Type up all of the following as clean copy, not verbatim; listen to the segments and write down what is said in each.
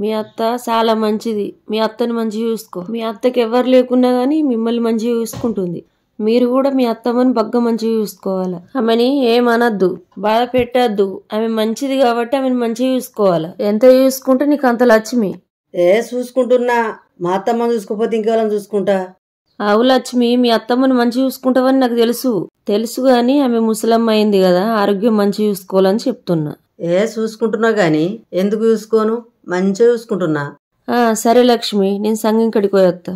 మీ అత్త చాలా మంచిది. మీ అత్తని మంచిగా చూసుకో. మీ అత్తకి ఎవరు లేకున్నా గానీ మిమ్మల్ని మంచిగా చూసుకుంటుంది. మీరు కూడా మీ అత్తమ్మని బగ్గ మంచిగా చూసుకోవాలి. ఆమెని ఏమనద్దు, బాధ పెట్టద్దు. ఆమె మంచిది కాబట్టి ఆమెను మంచిగా చూసుకోవాలి. ఎంత చూసుకుంటే నీకు అంత లక్ష్మి. చూసుకుంటున్నా, మా అత్తమ్మని చూసుకోపోతే ఇంకెవరని చూసుకుంటా. అవు లక్ష్మి, మీ అత్తమ్మని మంచిగా చూసుకుంటావని నాకు తెలుసు గాని ఆమె ముసలమ్మ అయింది కదా, ఆరోగ్యం మంచిగా చూసుకోవాలని చెప్తున్నా. చూసుకుంటున్నా గాని ఎందుకు చూసుకోను, మంచిగా చూసుకుంటున్నా. సరే లక్ష్మి, నేను సంఘం కడికి పోయేస్తా.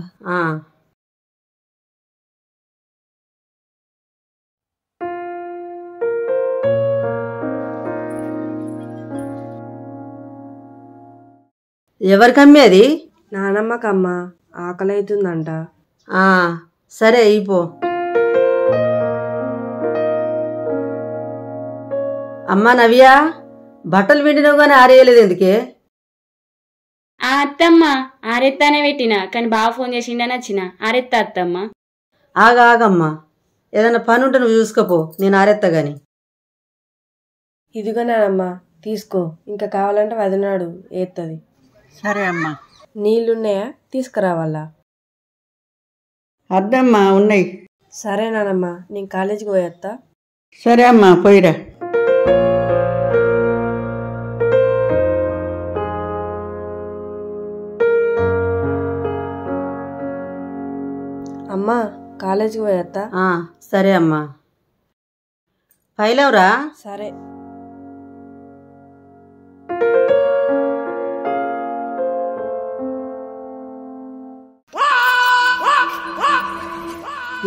ఎవరికమ్మే అది? నానమ్మకమ్మా, ఆకలి అవుతుందంట. సరే అయిపో. అమ్మా నవ్య, బట్టలు పిండినావు గానీ ఆరేయలేదు ఎందుకే? అత్తమ్మ ఆరెత్తానే పెట్టినా, కానీ బాగా ఫోన్ చేసిండని వచ్చిన. ఆరెత్తా అత్తమ్మ. ఆగమ్మా, ఏదైనా పని ఉంటే నువ్వు చూసుకోపో, నేను ఆరెత్తా గాని. ఇదిగో నానమ్మా తీసుకో, ఇంకా కావాలంటే వదినాడు ఏత్తది. సరే అమ్మా. నీళ్లున్నాయా? తీసుకురావాలా? అద్దమ్మా ఉన్నాయి. సరే నానమ్మా, నేను కాలేజీకి పోయేస్తా. సరే అమ్మా, పోయిరా. అమ్మా కాలేజీకి పోయేస్తా. సరే అమ్మా. పైలేవరా? సరే.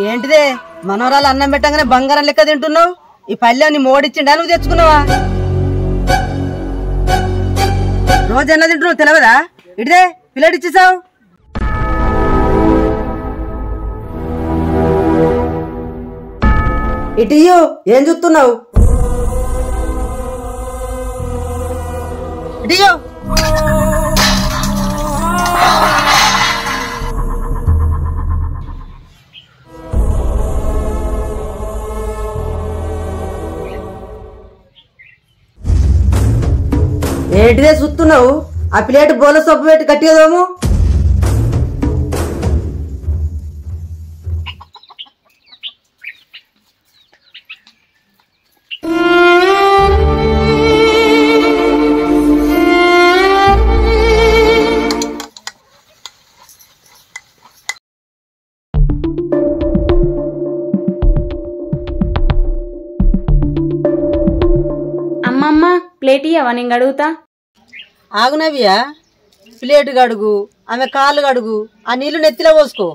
ఏంటిదే, మనవరాలు అన్నం పెట్టగానే బంగారం లెక్క తింటున్నావు? ఈ పల్లె నీ మోడిచ్చిండా, నువ్వు తెచ్చుకున్నావా? రోజు ఎన్న తింటున్నావు తెలియదా? ఇటుదే పిల్లడి ఇచ్చేసావు. ఇటు ఏం చూస్తున్నావు? ఇటు ఏంటిదే చూస్తున్నావు? ఆ ప్లేట్ బోల సొప్పు పెట్టి కట్టేదాము. అమ్మమ్మ ప్లేట్ ఇయ్యవా, నేను గడుగుతా. ఆగునవ్యా, ప్లేటు గడుగు, ఆమె కాళ్ళు గడుగు, ఆ నీళ్లు నెత్తిలో పోసుకో.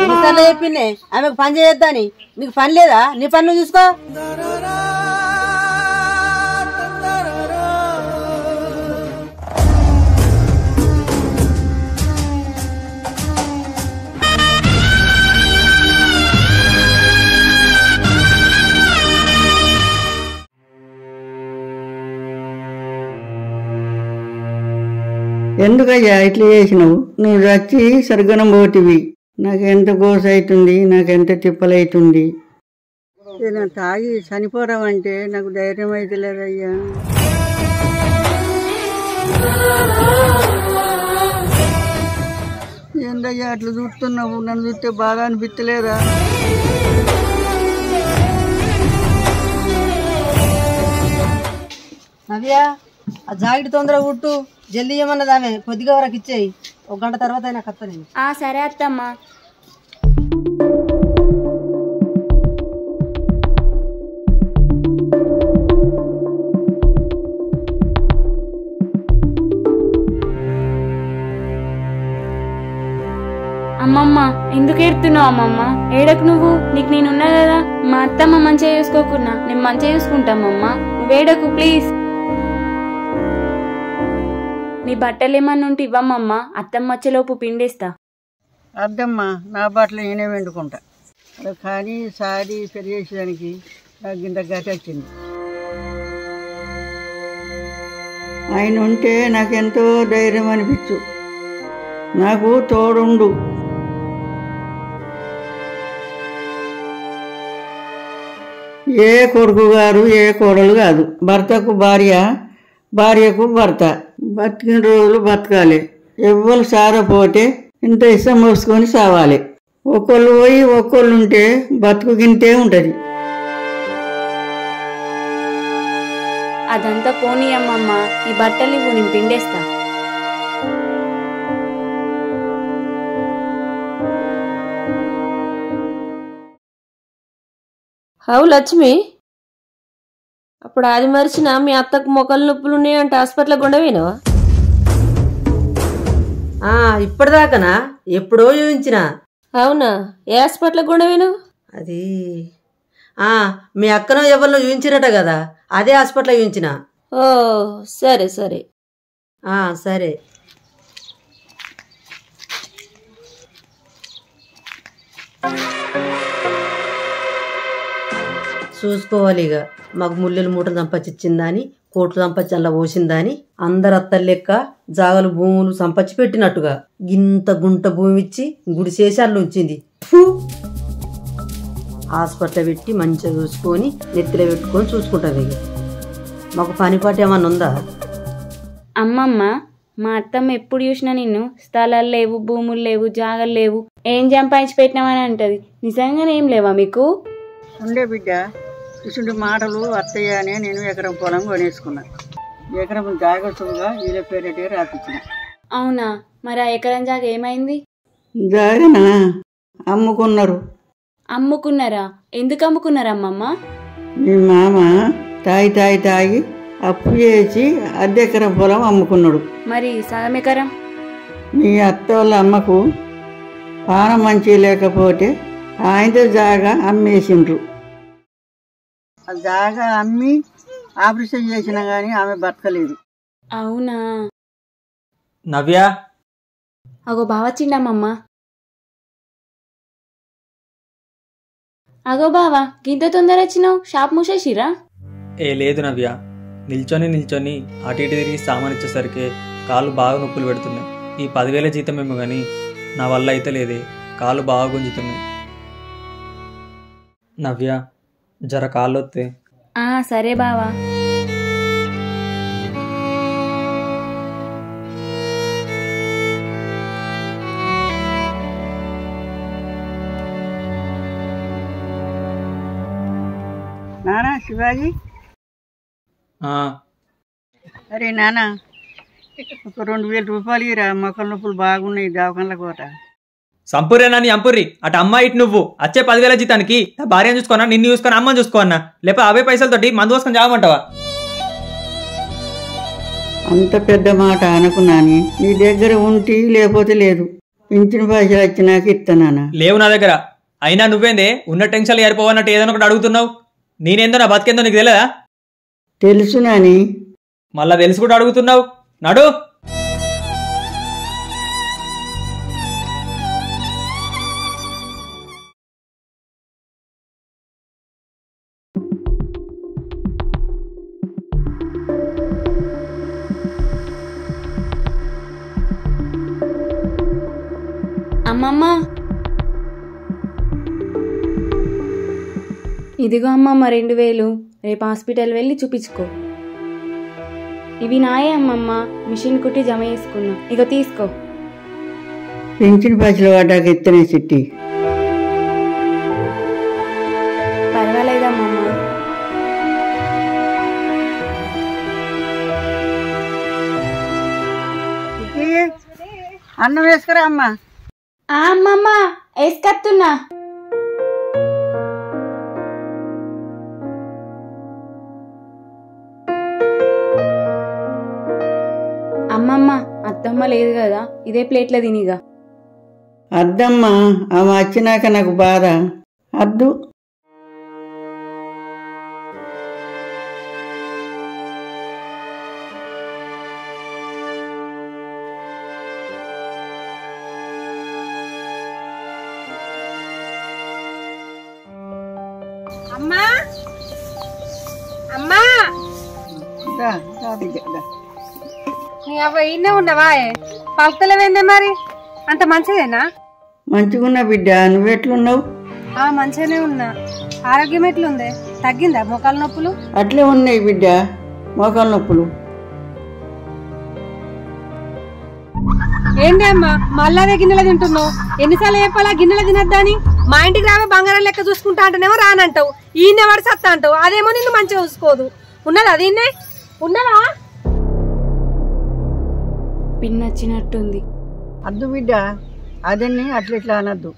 ఎన్నిసార్లు చెప్పిందే ఆమెకు పని చేయొద్దని? నీకు పని లేదా? నీ పని నువ్వు చూసుకో. ఎందుకయ్యా ఇట్లా చేసినావు? నువ్వు వచ్చి సర్గనం పోతివి. నాకెంత గోస అవుతుంది, నాకెంత తిప్పలవుతుంది. నేను తాగి చనిపోవడం అంటే నాకు ధైర్యం అయితే లేదయ్యా. ఏందయ్యా అట్లా చూస్తున్నావు? నన్ను చూస్తే బాగా అనిపించలేదా? నవ్యా, ఆ జాకెట్ తొందరగా కుట్టు, జల్దీ ఏమన్నది ఆమె. కొద్దిగా వరకు ఇచ్చేయి, 1 గంట తర్వాత అయినా కత్త నేను. సరే అత్తమ్మ. అమ్మమ్మ ఎందుకు ఏడుతున్నావు? అమ్మమ్మ ఏడకు నువ్వు, నీకు నేనున్నా కదా. మా అత్తమ్మ మంచిగా చూసుకోకున్నా నేను మంచిగా చూసుకుంటామమ్మ, నువ్వేడకు ప్లీజ్. నీ బట్టలు ఏమన్నా ఉంటే ఇవ్వమ్మమ్మ, అత్తమ్మ వచ్చేలోపు పిండేస్తా. అద్దమ్మా, నా బట్టలు నేనే వండుకుంటా. కానీ సారీ సరి చేసేదానికి నాకు ఇంత గతి వచ్చింది. ఆయన ఉంటే నాకెంతో ధైర్యం అనిపించు. నాకు తోడుండు. ఏ కొడుకు గారు ఏ కోడలు కాదు. భర్తకు భార్య, భార్యకు భర్త. బతికిన రోజులు బతకాలి. ఎవ్వరు సారపోతే ఇంత ఇష్టం మోసుకొని సావాలి. ఒకళ్ళు పోయి ఒక్కళ్ళు ఉంటే బతుకు గింతే ఉంటుంది. అదంతా పోనీ అమ్మమ్మ, ఈ బట్టలు ఇవ్వు, నేను పిండేస్తా. హౌ లక్ష్మి, అప్పుడు అది మరిచిన మీ అత్తకు మొక్కలు నొప్పులు ఉన్నాయంటే హాస్పిటల్ గుండవేనవా? ఇప్పటిదాకానా? ఎప్పుడో చూపించిన. అవునా? ఏ హాస్పిటల్ గుండవేనవు? అది మీ అక్కనో ఎవరినో చూపించిరట కదా, అదే హాస్పిటల్ చూపించిన. ఓ సరే సరే. సరే. చూసుకోవాలి ఇక. మాకు ముల్లెలు మూటలు సంపచ్చిచ్చిందా అని, కోట్లు సంపచ్చి అలా పోసిందా అని అందరు అత్తలు లెక్క జాగలు భూములు సంపచ్చి పెట్టినట్టుగా గింత గుంట భూమి ఇచ్చి గుడి చేసి అల్లు ఉంచింది. హాస్పిటల్ పెట్టి మంచిగా చూసుకొని నెత్తిలో పెట్టుకొని చూసుకుంటుంది. మాకు పనిపాటు ఏమన్నా ఉందా? అమ్మమ్మ, మా అత్తమ్మ ఎప్పుడు చూసినా నిన్ను స్థలాలు లేవు, భూములు లేవు, జాగలు లేవు, ఏం సంపాదించి పెట్టినామని అంటది. నిజంగానే ఏం లేవా మీకు? ఉండే బిడ్డ, ఇటువంటి మాటలు అత్తయ్య అనే నేను ఎకరం పొలం కొనేసుకున్నా. ఎకరం జాగ్రత్తగా వీళ్ళ పేరేటే రాపించిన. అవునా? మరి ఆ ఎకరం జాగ ఏమైంది? జాగనా అమ్ముకున్నారు. అమ్ముకున్నారా? ఎందుకు అమ్ముకున్నారా అమ్మమ్మ? మీ మామ తాగి అప్పు చేసి అద్దెకరం పొలం అమ్ముకున్నాడు. మరి సగం ఎకరం? మీ అత్త వాళ్ళ అమ్మకు పానం మంచి లేకపోతే ఆయనతో జాగా అమ్మేసిండ్రు. ఆ జాగా అమ్మి ఆపరేషన్ చేసినా గానీ ఆమె బతకలేదు. అవునా? నవ్య, అగో బావచ్చిండమ్మమ్మ. అగో బావా, గింత తొందర వచ్చినావు, షాప్ మూసేసిరా? లేదు నవ్య, నిల్చొని అటు ఇటు తిరిగి సామాన్ ఇచ్చేసరికి కాళ్ళు బాగా నొప్పులు పెడుతున్నాయి. ఈ 10,000 జీతం ఏమో కానీ నా వల్ల అయితే లేదే, కాళ్ళు బాగా గుంజుతున్నాయి. నవ్య, జర కాళ్ళు వస్తే. సరే బావా. నానా శివాజీ, అరే నానా, ఒక 2,000 రూపాయలు ఇరా, మొక్కల నొప్పులు బాగున్నాయి, దవాఖానల కోట. సంపూరేనా నీ అంపుర్రి, అటు అమ్మ ఇటు నువ్వు. వచ్చే 10,000 జీతానికి నా భార్యను చూసుకున్నా, నిన్ను చూసుకొని అమ్మని చూసుకోన్నా, లేకపోతే 50 పైసలతోటి మందు పోసుకొని చావమంటావా? అంత పెద్ద మాట అనుకున్నాని, నీ దగ్గర ఉంటి లేకపోతే లేదు. పింఛన్ పైసలు వచ్చినాక ఇస్తానా? లేవు నా దగ్గర. అయినా నువ్వేందే ఉన్న టెన్షన్లు ఏరిపోవన్నట్టు ఏదైనా ఒకటి అడుగుతున్నావు. నేనేందో నా బతికేందో నీకు తెలియదా? తెలుసు నాని. మళ్ళా తెలిసి కూడా అడుగుతున్నావు. నడు. అమ్మమ్మ, ఇదిగో అమ్మమ్మ 2,000. రేపు హాస్పిటల్ వెళ్ళి చూపించుకో. ఇవి నాయే అమ్మమ్మ, మిషన్ కుట్టి జమ చేసుకున్నా. ఇక తీసుకో. పింఛన్ పైసలు పడ్డాక ఇస్తనే చిట్టి. పర్వాలేదమ్మమ్మ. అన్నం వేసుకురా అమ్మా. అమ్మమ్మ వేసుకత్తున్నా. అమ్మమ్మ, అత్తమ్మ లేదు కదా, ఇదే ప్లేట్లో తినిగా. అద్దమ్మా, ఆమె వచ్చినాక నాకు బాధ అద్దు. అమ్మా అమ్మా, నీ అవ్వ ఇన్నే ఉన్నవా? పలుకుతలేవేందే మరి? అంత మంచిదేనా? మంచిగున్నా బిడ్డ, నువ్వెట్లున్నావు? మంచిగానే ఉన్నా. ఆరోగ్యం ఎట్లుందే? తగ్గిందా మోకాల నొప్పులు? అట్లే ఉన్నాయి బిడ్డ మోకాల నొప్పులు. ఏంటి అమ్మా మళ్ళా అదే గిన్నెలు తింటున్నావు? ఎన్నిసార్లు చెప్పాలా గిన్నెలు తినద్దని? మా ఇంటికి రావే బంగారం లెక్క చూసుకుంటా అంటేనేమో రానంటావు, ఈయన వాడు సత్తా అంటావు, అదేమో నిన్ను మంచిగా చూసుకోదు. ఉన్నదా దీన్నే? ఉన్నదా? పిన్ వచ్చినట్టుంది. అద్దు బిడ్డ అదన్ని అట్లా ఇట్లా అనద్దు.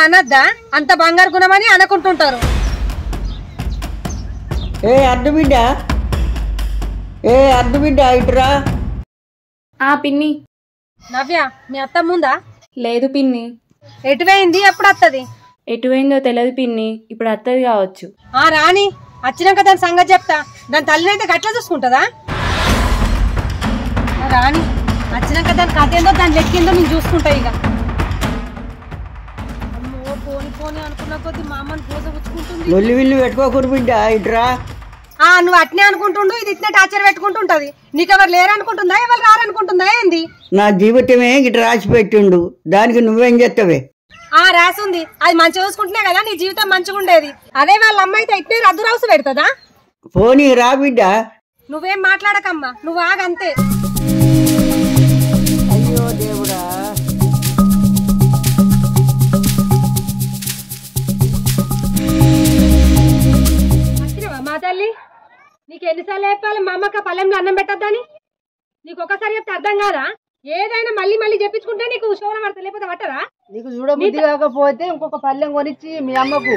అనద్దా? అంత బంగారు గుణమని అనుకుంటుంటారు. అద్దు బిడ్డ అద్దు బిడ్డ ఇటురా. పిన్ని. నవ్య మీ అత్త ముందా? లేదు పిన్ని. ఎటువైంది? ఎప్పుడు వస్తుంది? ఎటువైందో తెలియదు పిన్ని, ఇప్పుడు అత్తది కావచ్చు. రాని వచ్చినాక దాని సంగతి చెప్తా. దాని తల్లినైతే గట్లా చూసుకుంటుందా? రాని వచ్చినాక దాని కథ ఏందో దాని లెక్కిందో నేను చూసుకుంటా. ఇక అమ్మో పోని పోని అనుకున్న కొద్ది మా అమ్మని పోసగుచ్చుకుంటుంది. లొల్లి విల్లు పెట్టుకోకూరు బిడ్డ ఇటురా. నువ్వు అట్నే అనుకుంటుండు, ఇది ఇట్నే టార్చర్ పెట్టుకుంటుంటది. నీకెవరు లేరనుకుంటుందా, ఎవరు రారనుకుంటుందా ఏంది? నా జీవితమే ఇటు రాసి పెట్టిండు, దానికి నువ్వేం చేస్తావే? రాసింది అది మంచిగా చూసుకుంటున్నా కదా నీ జీవితం మంచిగా ఉండేది. అదే వాళ్ళ అమ్మ అయితే ఇట్నే రద్దు రాసు పెడతదా? పోనీ రా బిడ్డ. నువ్వేం మాట్లాడకమ్మా, నువ్వు ఆగంతే. అయ్యో దేవుడా. మా తల్లి నీకు ఎన్నిసార్లు చెప్పాలి మా అమ్మక పల్లెంలో అన్నం పెట్టద్దని? నీకు ఒకసారి చెప్తే అర్థం కాదా? ఏదైనా మళ్ళీ మళ్ళీ చెప్పించుకుంటే నీకు శోభన పడతా, లేకపోతే పట్టరా? నీకు చూడబుద్ధి కాకపోతే ఇంకొక పల్లెం కొనిచ్చి మీ అమ్మకు.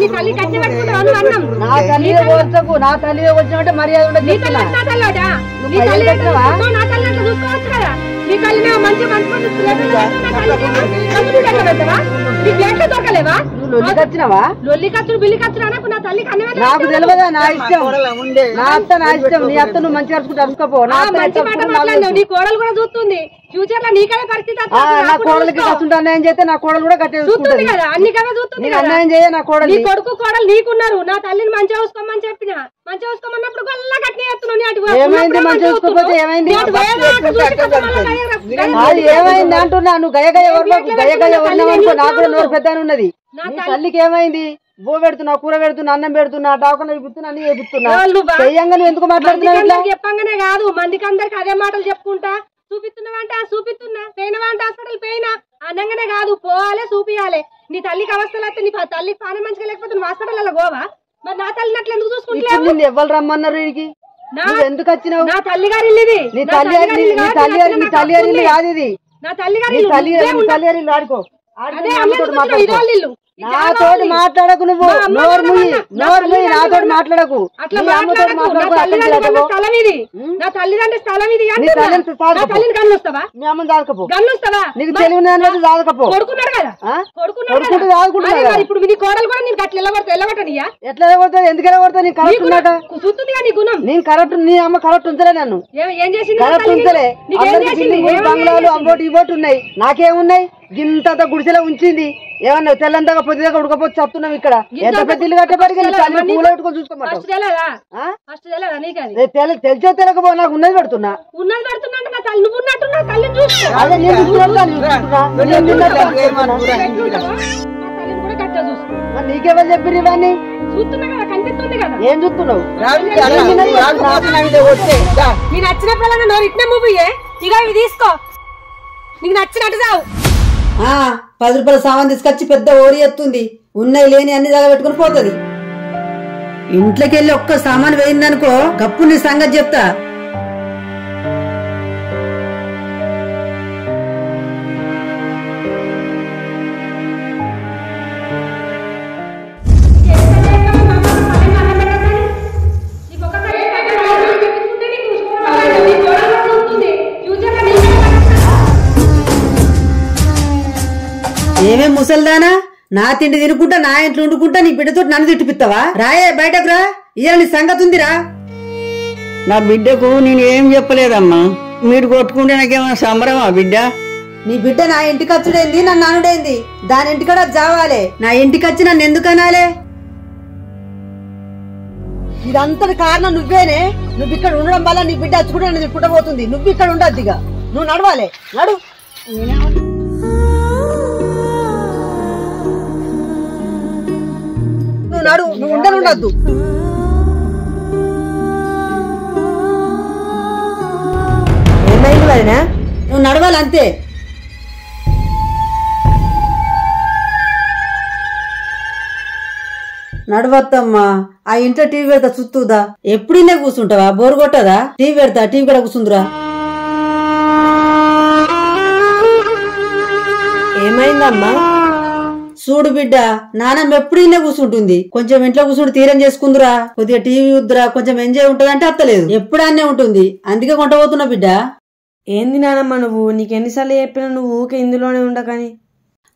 నీ తల్లి కట్టి పెట్టుకుంటావు అన్నం. నా తల్లి వచ్చకు, నా తల్లి వచ్చినట్టే మర్యాద ఉండదు. నీ తల్లి నా తల్లి చూసుకోవచ్చు కదా. నీ తల్లి మంచిగా దొరకలేవా? లొల్లి ఖర్చునవా? లొల్లి ఖర్చులు బిల్లి ఖర్చులు అనకు. నా తల్లికి అన్నం నాకు తెలియదా? నా ఇష్టం, నా అత్త నా ఇష్టం. నీ అత్త నువ్వు మంచిగా అరుచుకుంటూ అరుచుకోపో. నీ కోడలు కూడా చూస్తుంది. ఫ్యూచర్ లో నీకదే పరిస్థితి. నా కోడలికి కస్తుంటే అన్యాయం చేస్తే నా కోడలు కూడా కట్టే చూస్తుంది కదా, అన్ని కదా చూస్తుంది. అన్యాయం చేయ నా కోడలు. నీ కొడుకు కోడలు నీకున్నారు. నా తల్లిని మంచిగా చూసుకోమని చెప్పిన, మంచిగా చూసుకోమన్నప్పుడు గొల్ల కట్టిన ఎత్తున్నావు. ఏమైంది? మంచిగా చూసుకోపోతే ఏమైంది? ఏమైంది అంటున్నా? నువ్వు గయగయ గయగయ వరణం నాకు కూడా నోరు పెద్ద ఉన్నది. నీ తల్లికి ఏమైంది? బో పెడుతున్నా, కూర పెడుతున్నా, అన్నం పెడుతున్నా, టాకున్నా ఇప్పుతున్నా, అన్ని చేపిస్తున్నా. చెయ్యంగా నువ్వు ఎందుకు మాట్లాడుతున్నావు? చెప్పంగానే కాదు, మందికి అందరికి అదే మాటలు చెప్పుకుంటా. చూపిస్తున్నావంటే చూపిస్తున్నా, పోయినవంటే హాస్పిటల్ పోయినా అనగానే కాదు, పోవాలి చూపియాలి. నీ తల్లికి అవస్థలు వస్తే నీ తల్లికి పాన మంచిగా లేకపోతే నువ్వు హాస్పిటల్ గోవా? మరి నా తల్లిని అట్లా ఎందుకు చూసుకుంటా? ఎవరు రమ్మన్నారు వీడికి? ఎందుకు వచ్చినావు? నా తల్లి గారి ఇల్లు ఇది. నీ తల్లి గారి ఇల్లు కాదు ఇది. నా తల్లి గారి ఇల్లు ఆడుకో. నాతోటి మాట్లాడకు, నువ్వు నోరు ముయ్యి నాతోటి మాట్లాడకు. స్థలం ఇది, నా తల్లిదండ్రుల స్థలం ఇది. గన్ను వస్తావా? మీ అమ్మని దాకపో. గన్ను వస్తావా? నీకు తెలివి దాకపో. కొడుకున్నాడు కదా, కొడుకున్నాడు. ఇప్పుడు నీ కోడలు కూడా నీకు అట్లా ఎల్లగొట్టనియా? ఎట్లా ఎల్లగొడతావు? ఎందుకు ఎల్లగొడతావు? నీ కరెక్ట్ ఉన్నాక చూస్తుంది నీ గుణం. నేను కరెక్ట్, నీ అమ్మ కరెక్ట్ ఉంచలే, నన్ను ఏం చేసింది? కరెక్ట్ ఉంచలే. బంగ్లాలు అమ్మోటి ఇవ్వటి ఉన్నాయి, నాకేమున్నాయి? గింత గుడిసెలో ఉంచింది. ఏమన్నా తెల్లంతగా పొద్దుగా ఉడకపోతే చెప్తున్నాం. ఇక్కడ ఎంత పెద్ద ఇల్లు కట్టబడికి పూల పెట్టుకొని చూసుకోమంటావు. తెలిసో తెలియకపో, నాకు ఉన్నది పెడుతున్నా. అదే నేను నీకెవరు చెప్పిరు ఇవన్నీ? ఏం చూస్తున్నావు? నీ నచ్చినప్పుడు నోరు ఇట్నే మూవీయే. ఇక ఇవి తీసుకో, నీకు నచ్చినట్టు చావు. 10 రూపాయల సామాన్ తీసుకొచ్చి పెద్ద ఓరి ఎత్తుంది. ఉన్నాయి లేని అన్ని జాగా పెట్టుకుని పోతుంది. ఇంట్లోకి వెళ్ళి ఒక్క సామాన్ వేయిందనుకో, గప్పు నీ సంగతి చెప్తా. ఏమే ముసల్దానా, నా తిండి తినుకుంటా, నా ఇంట్లో వండుకుంటా, నీ బిడ్డతో నన్ను తిట్టిపిస్తావా? రాయే బయటకు రా, ఇయ్యాల నీ సంగతి ఉందిరా. నా బిడ్డకు నేను ఏం చెప్పలేదమ్మా. మీరు కొట్టుకుంటే నాకేమన్నా సంబరమా బిడ్డ? నీ బిడ్డ నా ఇంటికి వచ్చుడేంది, నన్ను అనుడేంది? దాని ఇంటికాడ జావాలే, నా ఇంటికి వచ్చి నన్ను ఎందుకు అనాలే? ఇదంతా కారణం నువ్వేనే. నువ్వు ఇక్కడ ఉండడం వల్ల నీ బిడ్డ వచ్చి కూడా నన్ను పుట్టబోతుంది. నువ్వు ఇక్కడ ఉండద్దు, ఇక నువ్వు నడవాలి. నడు. నువ్వు నడు, నువ్వు ఉండద్దు. ఏమైంది వదినా? నువ్వు నడవాలి అంతే. నడవద్దమ్మా, ఆ ఇంట్లో టీవీ పెడతా చుట్టూదా. ఎప్పుడు ఇన్నే కూర్చుంటావా? బోరు కొట్టదా? టీవీ పెడతా, టీవీ కూడా కూర్చుందిరా. ఏమైందమ్మా? చూడు బిడ్డ, నానమ్మ ఎప్పుడు ఇన్నే కూర్చుంటుంది. కొంచెం ఇంట్లో కూర్చుంటే తీరం చేసుకుందురా, కొద్దిగా టీవీ వద్దురా, కొంచెం ఎంజాయ్ ఉంటది అంటే అత్తలేదు. ఎప్పుడు అన్నే ఉంటుంది, అందుకే కొంటపోతున్నా బిడ్డ. ఏంది నానమ్మ నువ్వు? నీకెన్నిసార్లు చెప్పినా నువ్వు ఊకే ఇందులోనే ఉండకని.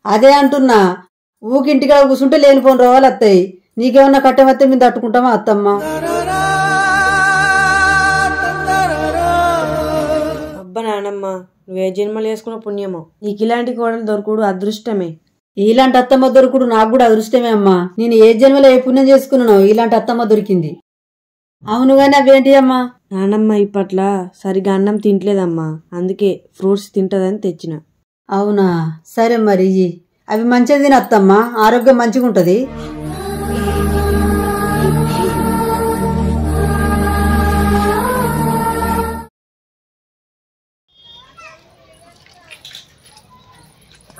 అదే అంటున్నా, ఊకింటికాడ కూర్చుంటే లేనిపోని రోగాలు వస్తాయి. నీకేమన్నా కట్టమత్తే మీద తట్టుకుంటామా అత్తమ్మ? అబ్బా నానమ్మ, నువ్వే జన్మలు వేసుకున్న పుణ్యమో. నీకు ఇలాంటి కోడలు దొరుకుడు అదృష్టమే. ఇలాంటి అత్తమ్మ దొరుకుడు నాకు కూడా అదృష్టమే అమ్మా. నేను ఏ జన్మలో ఏ పుణ్యం చేసుకున్నానో ఇలాంటి అత్తమ్మ దొరికింది. అవును గాని అవేంటి అమ్మా? నానమ్మ ఇప్పట్ల సరిగా అన్నం తింటలేదమ్మా, అందుకే ఫ్రూట్స్ తింటదని తెచ్చిన. అవునా, సరే మరి ఇయ్యి. అవి మంచిగా తినత్తమ్మా, ఆరోగ్యం మంచిగా ఉంటది.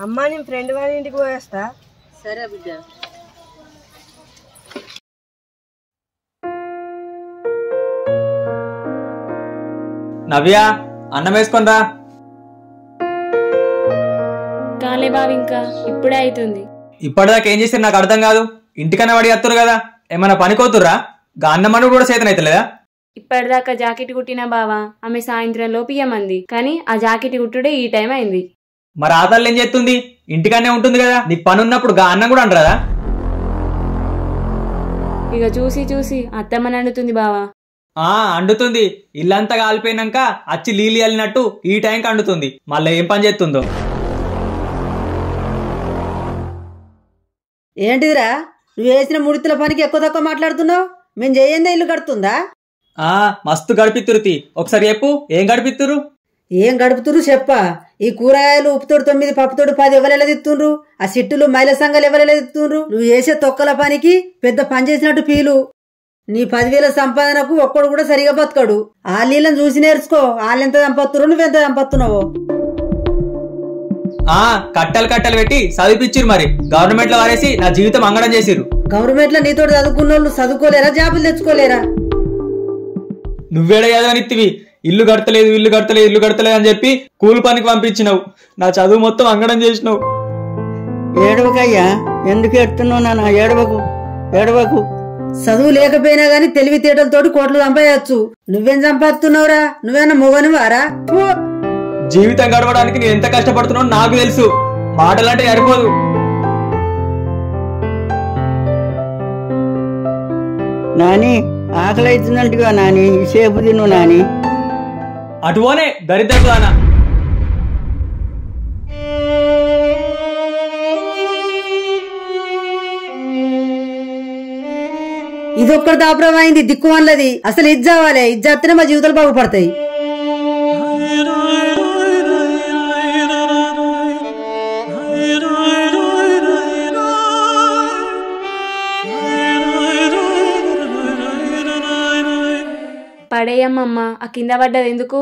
అమ్మా నేను ఫ్రెండ్ వాళ్ళ ఇంటికి పోయేస్తా. సరే బిడ్డ. నవ్య, అన్నం వేసుకొనిరా. కాలే బావి, ఇంకా ఇప్పుడే అవుతుంది. ఇప్పటిదాకా ఏం చేస్తే నాకు అర్థం కాదు. ఇంటికన్నా వాడి వస్తురు కదా, ఏమన్నా పనికోతుర్రా? గా అన్నమను కూడా చేతన అవుతలేదా? ఇప్పటిదాకా జాకెట్ కుట్టిన బావా, ఆమె సాయంత్రం లోపియమంది, కానీ ఆ జాకెట్ కుట్టుడే ఈ టైం అయింది. మరి ఆ తల్లి ఏం చేస్తుంది? ఇంటికన్నే ఉంటుంది కదా, నీకు పని ఉన్నప్పుడు గా అన్నం కూడా అంటారా? ఇక చూసి చూసి అత్తమ్మని అండుతుంది బావా. అండుతుంది. ఇల్లంతా కాలిపోయినాక అచ్చి నీళ్ళు వెళ్ళినట్టు ఈ టైంకి అండుతుంది. మళ్ళీ ఏం పని చేస్తుందో. ఏంటిదిరా, నువ్వు వేసిన ముడితుల పనికి ఎక్కువ తక్కువ మాట్లాడుతున్నావు? మేము చేయందే ఇల్లు కడుతుందా? మస్తు గడిపిత్తురుతి. ఒకసారి చెప్పు, ఏం గడిపిత్తురు? ఏం గడుపుతురు చెప్పా. ఈ కూరగాయలు ఉప్పుతోడు 9, పప్పుతోడు 10 ఎవరెలా తిత్తుండ్రు? ఆ సిట్టులు మహిళా సంఘాలు ఎవరెలా తిత్తుండ్రు? నువ్వు చేసే తొక్కల పనికి పెద్ద పని చేసినట్టు ఫీలు. నీ 10,000 సంపాదనకు ఒక్కడు కూడా సరిగా బతకడు. వాళ్ళని చూసి నేర్చుకో, వాళ్ళెంత సంపత్తురు, నువ్వెంత సంపత్తున్నావో. కట్టలు కట్టలు పెట్టి చదివిపిచ్చిరు. మరి గవర్నమెంట్ లో వారేసి నా జీవితం అంగడం చేసిరు. గవర్నమెంట్ లో నీతో చదువుకున్న వాళ్ళు చదువుకోలేరా? జాబులు తెచ్చుకోలేరా? నువ్వేడ చదవనిత్తివి. ఇల్లు కడతలేదు, ఇల్లు కడతలేదు, ఇల్లు కడతలేదు అని చెప్పి కూలి పనికి పంపించినావు. నా చదువు మొత్తం అంగడం చేసినావు. ఏడవకయ్యా, ఎందుకు ఎడుతున్నావు నాన్న? ఏడవకు, ఏడవకు. చదువు లేకపోయినా గాని తెలివితేటలతోటి కోట్లు సంపాదచ్చు. నువ్వేం సంపాదిస్తున్నావురా? నువ్వేనా మొగనువారా? జీవితం గడవడానికి నేను ఎంత కష్టపడుతున్నావు నాకు తెలుసు. మాటలంటే సరిపోదు. నాని, ఆకలి అవుతున్నట్టుగా నాని, సేపు తిను నాని. అటువోనే దరిద్రపు దానా. ఇదొక్కటి దాపురం అయింది, దిక్కు వల్లది. అసలు ఇజ్జావాలే, ఇజ్జాత్తేనే మా జీవితాలు బాగుపడతాయి. పడేయమ్మమ్మ, ఆ కింద పడ్డది ఎందుకు?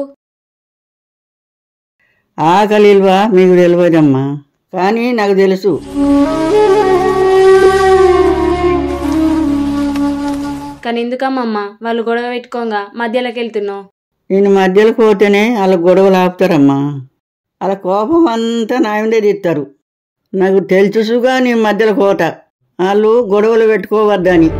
ఆకలిల్వా మీకు తెలియదమ్మా, కానీ నాకు తెలుసు. కానీ ఎందుకమ్మమ్మ, వాళ్ళు గొడవ పెట్టుకోగా మధ్యలోకి వెళ్తున్నావు? నేను మధ్యలో పోతేనే వాళ్ళ గొడవలు ఆపుతారమ్మా. వాళ్ళ కోపం అంతా నా మీదే తీస్తారు. నాకు తెలుసుగా నేను మధ్యలో పోతా, వాళ్ళు గొడవలు పెట్టుకోవద్దని.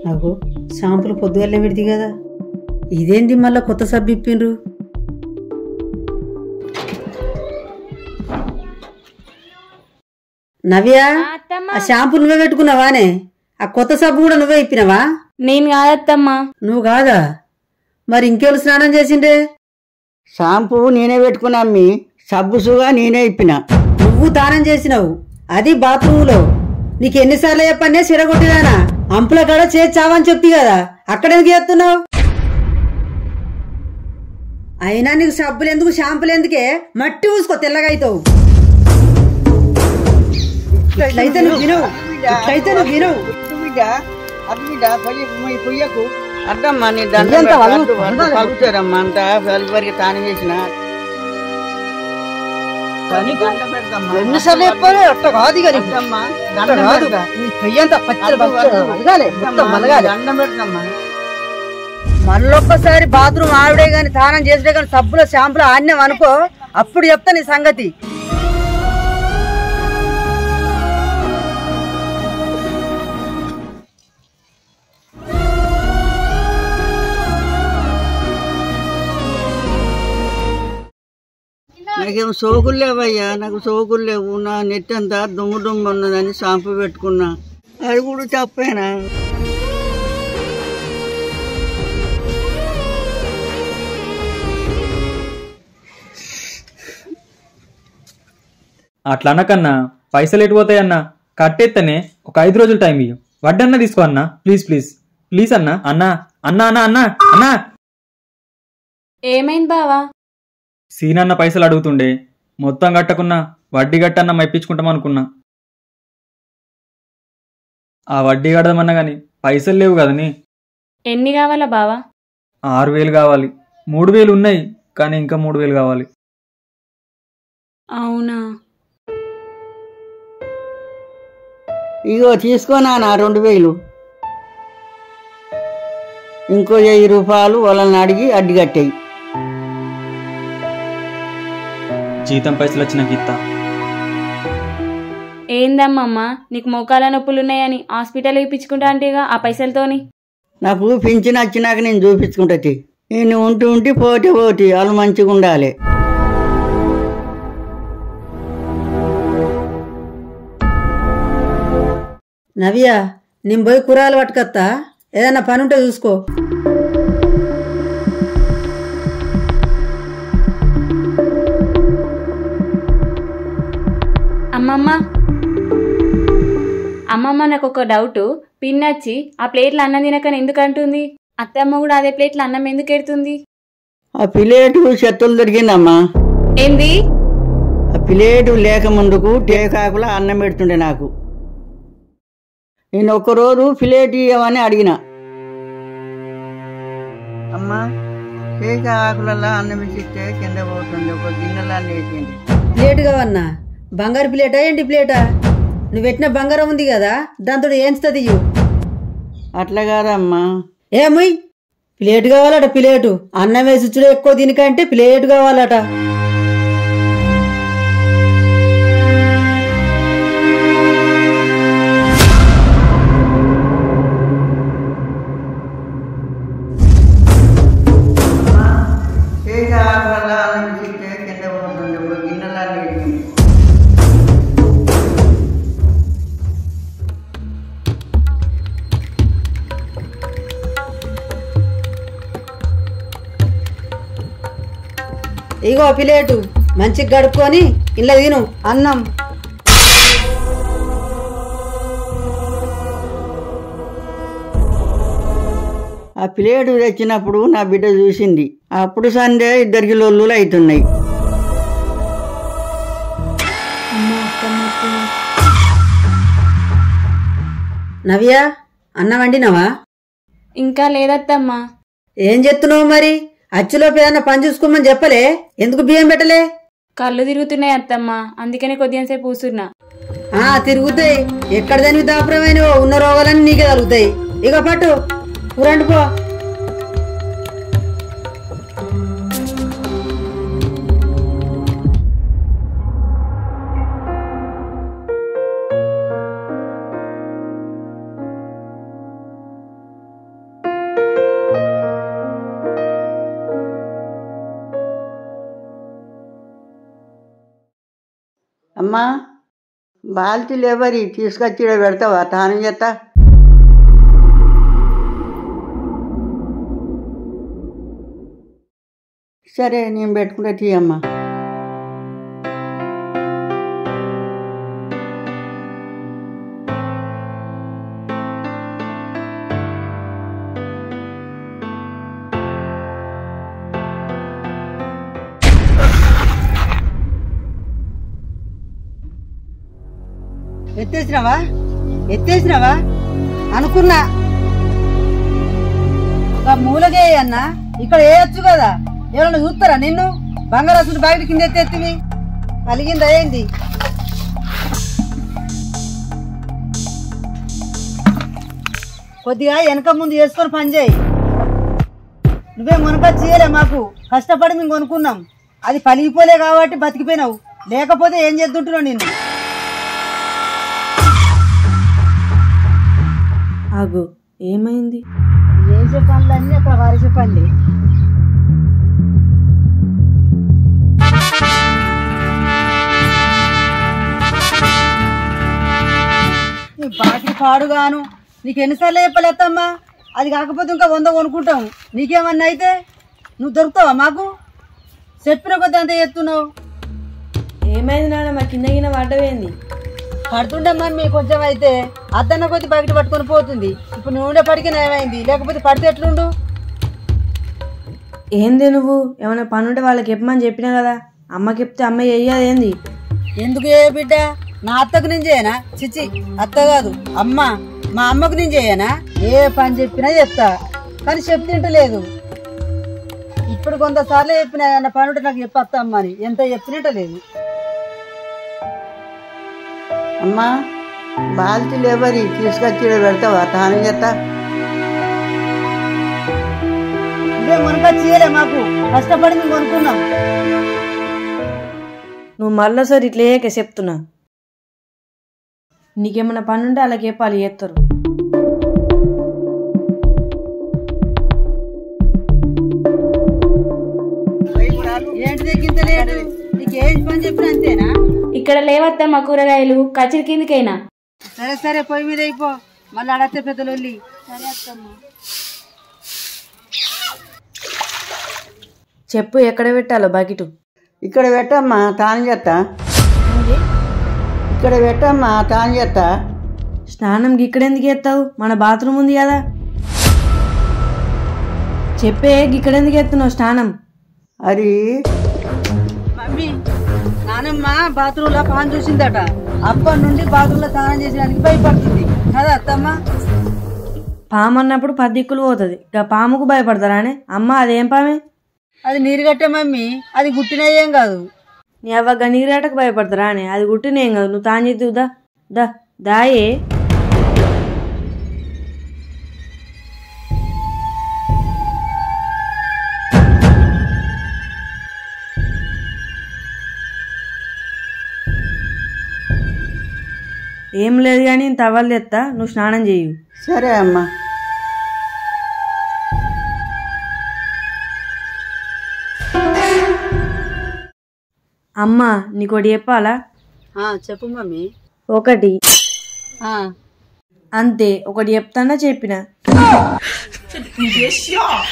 నాకు షాంపులు పొద్దుగాలే పెడితే కదా, ఇదేంటి మళ్ళా కొత్త సబ్బు ఇప్పిండ్రు? నవ్య, ఆ షాంపూ నువ్వే పెట్టుకున్నావానే? ఆ కొత్త సబ్బు కూడా నువ్వే ఇప్పినవా? నేను కాదత్తమ్మా. నువ్వు కాదా? మరి ఇంకెవరు స్నానం చేసిండే? షాంపూ నేనే పెట్టుకున్నా అమ్మి, సబ్బుసుగా నేనే ఇప్పిన. నువ్వు దానం చేసినావు, అది బాత్రూంలో. నీకు ఎన్నిసార్లు చెప్పనే సిరగొట్టిదానా? అంపుల కాడ చేసి చావని చెప్తి కదా, అక్కడ ఎందుకు చేస్తున్నావు? అయినా నీకు సబ్బులు ఎందుకు, షాంపులు ఎందుకే? మట్టి పూసుకో, తెల్లగా అవుతావు. ఇట్లయితే నువ్వు వినవు, ఇట్లయితే నువ్వు వినవు. పొయ్యకు అద్దమ్మా, నీ పలుకుతారమ్మా, అంతా వరకు తాను వేసిన ఎన్నిసార్లు చెప్పాలి? అట్ట కాదు దండం పెడతామ్మా. మళ్ళొక్కసారి బాత్రూమ్ ఆవిడే గాని స్నానం చేసినా కానీ సబ్బుల షాంపులు ఆడినాం అనుకో, అప్పుడు చెప్తా నీ సంగతి. నాకేం సోకులు లేవయ్యా, నాకు సోకులు లేవు. నా నెట్ అంతా దుమ్ము దుమ్ము ఉన్నదని షాంపూ పెట్టుకున్నా, అది కూడా చెప్పేనా? అట్లా అన్నకన్నా పైసలు ఎటుపోతాయన్నా, కట్టేత్తనే ఒక 5 రోజులు టైం ఇయ్యం, వడ్డన్నా తీసుకో అన్నా, ప్లీజ్ ప్లీజ్ ప్లీజ్ అన్నా. అన్నా అన్నా అన్నా అన్నా అన్నా. ఏమైంది బావా? సీనన్న పైసలు అడుగుతుండే, మొత్తం కట్టకున్నా వడ్డీ గట్టన్నా మైపించుకుంటాం అనుకున్నా. ఆ వడ్డీ కడదామన్నా గాని పైసలు లేవు కదని. ఎన్ని కావాలా బావా? 6,000 కావాలి. 3,000 ఉన్నాయి కానీ ఇంకా 3,000 కావాలి. అవునా? ఇగో తీసుకోనా 2,000, ఇంకో 1000 రూపాయలు వాళ్ళని అడిగి అడ్డు కట్టాయి. జీతం పైసలు వచ్చిన గీత. ఏందమ్మమ్మ, నీకు మోకాల నొప్పులున్నాయని హాస్పిటల్ ఇప్పించుకుంటా అంటేగా ఆ పైసలతోని? నాకు పింఛన్ వచ్చినాక నేను చూపించుకుంటా. నేను ఉంటూ పోటీ వాళ్ళు మంచిగా ఉండాలి. నవ్య, నేను పోయి కూరగాయలు పట్టుకొత్తా, ఏదన్నా పని ఉంటే చూసుకో. అమ్మమ్మ అమ్మమ్మ, నాకు ఒక డౌట్. పిన్ వచ్చి ఆ ప్లేట్లు అన్నం తినకని ఎందుకు అంటుంది? అత్తమ్మ కూడా అదే ప్లేట్లు అన్నం ఎందుకు ఎడుతుంది? ఆ ప్లేటు చెత్తలు దొరికిందమ్మా. ఏంది? ఆ ప్లేటు లేక ముందుకు టేకాకుల అన్నం పెడుతుండే నాకు. నేను ఒక్కరోజు ప్లేట్ ఇవ్వమని అడిగిన. అమ్మా, టేకాకులలో అన్నం ఇచ్చిస్తే కింద పోతుంది, ఒక గిన్నెలా వేసింది. ప్లేట్ కావన్నా? బంగారు ప్లేటా ఏంటి ప్లేటా? నువ్వు పెట్టిన బంగారం ఉంది కదా, దాంతో ఏంచుతుంది. అట్లా కాదమ్మా. ఏమై ప్లేట్ కావాలట? ప్లేటు అన్నం వేసి ఎక్కువ దీనికంటే ప్లేట్ కావాలట. ఇగో ప్లేటు మంచిగా గడుపుకొని ఇలా తిను అన్నం. ఆ ప్లేటు తెచ్చినప్పుడు నా బిడ్డ చూసింది. అప్పుడు సందే ఇద్దరికి లొల్లులు అవుతున్నాయి. నవ్య, అన్నం వండినవా? ఇంకా లేదత్తమ్మా. ఏం చెప్తున్నావు మరి? అచ్చులోపు ఏదన్నా పని చూసుకోమని చెప్పలే? ఎందుకు బియ్యం పెట్టలే? కళ్ళు తిరుగుతున్నాయి అత్తమ్మ, అందుకనే కొద్దిసేపు కూర్చున్నా. తిరుగుతాయి. ఎక్కడ దానికి దాపురమైన ఉన్న రోగాలన్నీ నీకే తగులుతాయి. ఇక పట్టు కూరండి పో. అమ్మా, బాల్తీలు ఎవరి తీసుకొచ్చి పెడతావా? తానం చేస్తా. సరే, నేను పెట్టుకుంటా తీయమ్మా. ఎత్తేసినావా అనుకున్నా. మూలకే అన్నా ఇక్కడ వేయచ్చు కదా, ఎవరన్నా చూస్తారా నిన్ను? బంగారాసుడు బయట కింద ఎత్తేత్తివి కలిగింది అయ్యింది. కొద్దిగా వెనక ముందు వేసుకొని పని చేయి. నువ్వే మునక చేయలే, మాకు కష్టపడి మేము కొనుక్కున్నాం. అది పలిగిపోలే కాబట్టి బతికిపోయినావు, లేకపోతే ఏం చేద్దుంటున్నావు నిన్ను? ఆగు, ఏమైంది? వేసే పనులన్నీ అక్కడ వరిసే పనులే. నీ బాకి పాడుగాను, నీకు ఎన్నిసార్లు చెప్పలేత్తమ్మా? అది కాకపోతే ఇంకా 100 కొనుక్కుంటాం. నీకేమన్నా అయితే నువ్వు దొరుకుతావా మాకు? చెప్పిన కొద్ది అంత ఎత్తున్నావు. ఏమైంది నాన్న? మా కింద గిన్న పడ్డవేంది? పడుతుండమ్మా మీ కొంచెం అయితే అద్దన్న కొద్ది బయట పట్టుకొని పోతుంది. ఇప్పుడు నువ్వు ఉండే పడికి ఏమైంది, లేకపోతే పడితే ఎట్లుండు? ఏంది నువ్వు? ఏమైనా పని ఉంటే వాళ్ళకి చెప్పమని చెప్పినా కదా. అమ్మకి చెప్తే అమ్మ చెయ్యదు ఏంది? ఎందుకు ఏ బిడ్డ? నా అత్తకు నేను చేయనా? చిచ్చి, అత్త కాదు అమ్మ. మా అమ్మకు నేను చేయనా? ఏ పని చెప్పినా చెప్తా, కానీ చెప్తింటలేదు. ఇప్పుడు కొంతసార్లు చెప్పినా ఏమన్నా పని ఉంటే నాకు చెప్పత్తా అమ్మ అని, ఎంత చెప్పినట్టలేదు. అమ్మా బాల్తీలు ఎవరి తీసుకొచ్చి పెడతావా? తాను చేస్తా. ఇవే మునక చేయలే, మాకు కష్టపడి మేము కొనుక్కున్నాం. నువ్వు మళ్ళీసారి ఇట్లా ఏక చెప్తున్నా. నీకేమన్నా పని ఉంటే అలాగే చెప్పాలి, చేస్తారు. ఏంటి తగ్గించలేడు? నీకు ఏం పని చెప్పినా అంతేనా? ఇక్కడ లేవత్తమ్మా కూరగాయలు, కచ్చిరి కిందికైనా. సరే సరే, పొయ్యి మీద అయిపో, మళ్ళీ అడతే పెద్దలు వెళ్ళి. సరే అత్తమ్మా. చెప్పు, ఎక్కడ పెట్టాలో బకెట్? ఇక్కడ పెట్టమ్మా, తాను చేస్తా. ఇక్కడ పెట్టమ్మా, తాను చేస్తా. స్నానం ఇక్కడెందుకు ఎత్తావు? మన బాత్రూమ్ ఉంది కదా. చెప్పే, ఇక్కడెందుకు ఎత్తున్నావు స్నానం? అది మమ్మీ, నానమ్మ బాత్రూమ్ లో పాన్ చూసిందట. అప్పటి నుండి బాత్రూమ్ లో స్నానం చేసేదానికి భయపడుతుంది కదా అత్తమ్మ. పాము అన్నప్పుడు 10 దిక్కులు పోతుంది, ఇక పాముకు భయపడతారా అని? అమ్మ, అదేం పామే? అది నీరు కట్టే మమ్మీ, అది గుట్టిన ఏం కాదు. నీ అవ్వగా నీరాటకు భయపడతారా అని? అది గుట్టినేం కాదు, నువ్వు తాను చేద్దు. దా దా దాయే. ఏం లేదు కానీ తవ్వలు తెస్తా, నువ్వు స్నానం చేయు. సరే అమ్మా. అమ్మా, నీకోటి చెప్పాలా? చెప్పు మమ్మీ. ఒకటి అంతే, ఒకటి చెప్తానా చెప్పిన.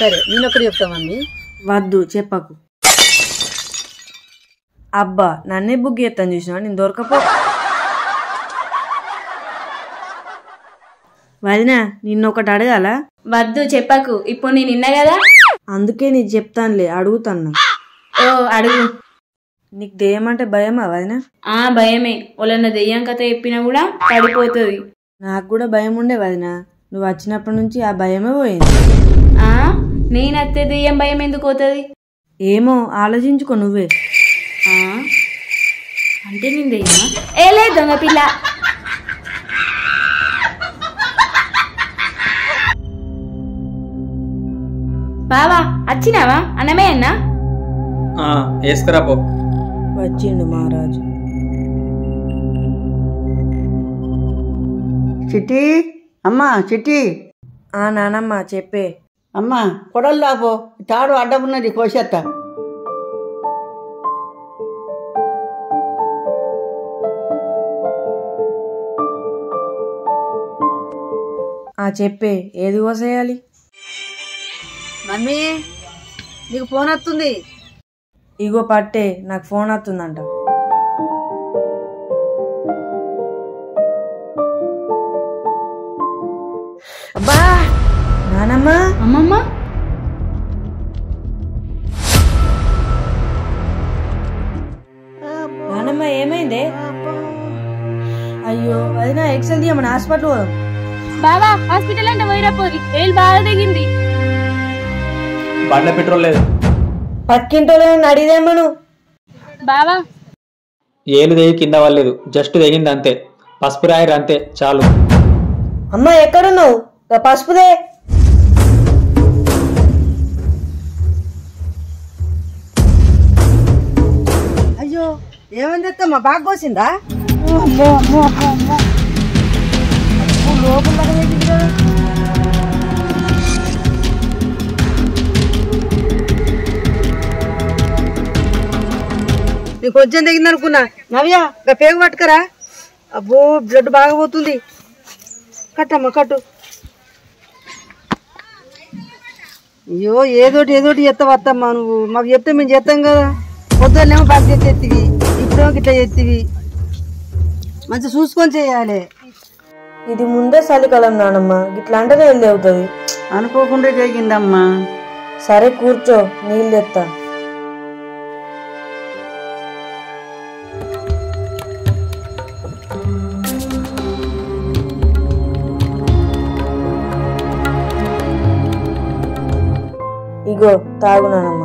సరే, నేను ఒకటి చెప్తా మమ్మీ. వద్దు, చెప్పకు. అబ్బా, నన్నే బుక్ చేస్తాను చూసినా, నేను దొరకపో. వదినా, నిన్నొకటి అడగాల? వద్దు, చెప్పకు. ఇప్పుడు నేను నిన్న కదా, అందుకే నీకు చెప్తానులే, అడుగుతాను. ఓ అడుగు. నీకు దెయ్యం అంటే భయమా వదినా? భయమే. వాళ్ళన్న దెయ్యం కథ చెప్పినా కూడా పడిపోతుంది. నాకు కూడా భయం ఉండే వదినా, నువ్వు వచ్చినప్పటి నుంచి ఆ భయమే పోయింది. నేనత్తే దెయ్యం భయం ఎందుకు పోతుంది? ఏమో, ఆలోచించుకో నువ్వే. అంటే నేను దెయ్యమా? ఏ లేదు దొంగ పిల్ల. బావా వచ్చినావా? అన్నమే అన్నా వేసుకురా పో. వచ్చిండు మహారాజు. చిట్టి, అమ్మా చిట్టి. నానమ్మ, చెప్పే. అమ్మా కొడలు లాపో, తాడు అడ్డమున్నది, కోసేస్తా. చెప్పే, ఏది కోసేయాలి? మమ్మీ, నీకు ఫోన్ వస్తుంది. ఇగో పట్టే, నాకు ఫోన్ వస్తుందంట. అబ్బా, నానమ్మ. అమ్మమ్మ, నానమ్మ, ఏమైందే? అయ్యో వదినా ఎక్సెల్ తీయమని హాస్పిటల్ పోదాం. బావా హాస్పిటల్ అంటే పోయిరా పోరి, వేలు బాగా దిగింది. బండ్ల పెట్రోల్ లేదు. పక్కింటోళ్ళ అడిగేమను. బావా ఏలు తెగి కింద వల్లేదు, జస్ట్ తెగింది అంతే. పసుపు రాయరు అంతే చాలు. అమ్మ ఎక్కడున్నావు? పసుపుదే. అయ్యో ఏమైంది అత్తమ్మా? బాగా కోసిందా? లోపల నీకు కొంచెం తగ్గింది అనుకున్నా. నవ్య పేగు పట్టుకరా. అబ్బో బ్లడ్ బాగా పోతుంది. కట్టమ్మా కట్టు. అయ్యో ఏదోటి చేస్తావు అత్తమ్మా నువ్వు. మాకు చెప్తే మేము చేస్తాం కదా. పొద్దున్నేమో బాగా చేసేవి, ఇప్పుడేమో గిట్లా చేతివి. మంచిగా చూసుకొని చేయాలి. ఇది ముందే చలికాలం నానమ్మ, గిట్లా అంటేనే వెళ్ళి అవుతుంది. అనుకోకుండా జరిగిందమ్మా. సరే కూర్చో, నీళ్ళు తెస్తా. ఇగో తాగు నానమ్మ.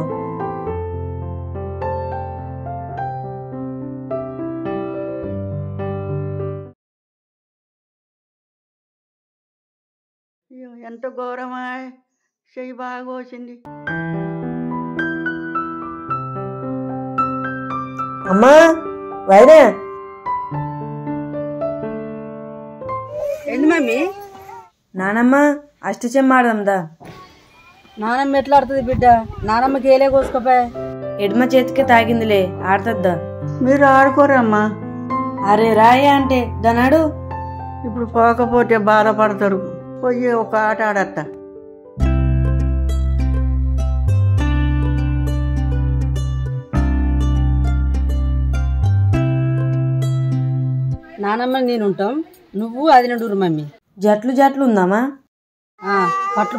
ఎంత ఘోరమా, చెయ్యి బాగా వచ్చింది. అమ్మా వైనా ఏంటి మమ్మీ? నానమ్మ అష్టచెమ్మ ఆడదాందా? నానమ్మ ఎట్లా ఆడుతుంది బిడ్డ? నానమ్మకి ఏలే కోసుకోపోయా. ఎడమ చేతికే తాగిందిలే, ఆడుతుందా? మీరు ఆడుకోరమ్మా. అరే రాయ అంటే దానాడు. ఇప్పుడు పోకపోతే బాధపడతారు. పోయి ఒక ఆట ఆడత్తా. నానమ్మ నేను ఉంటాం, నువ్వు అది నడురు మమ్మీ. జట్లు ఉందామా?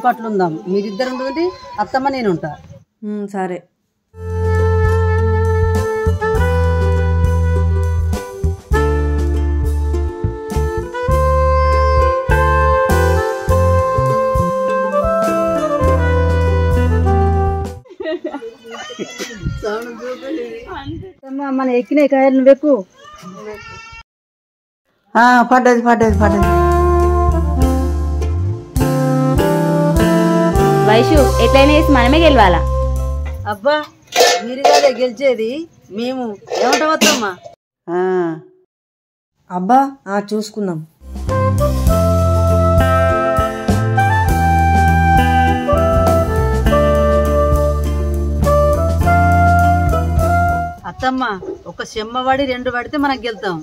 పట్లు ఉందాం. మీరిద్దరు ఉంటుంది, అత్తమ్మ నేను ఉంటా. సరే. మన ఎక్కినాయి కాయలు నువ్వెక్కు. పడ్డది. వైషు ఎట్లయినా వేసి మనమే గెలవాలా. అబ్బా మీరు కాదే గెలిచేది, మేము. ఏమంటావత్తమ్మా? అబ్బా చూసుకుందాం. అత్తమ్మ ఒక చెమ్మ పడి 2 పడితే మనం గెలుతాం.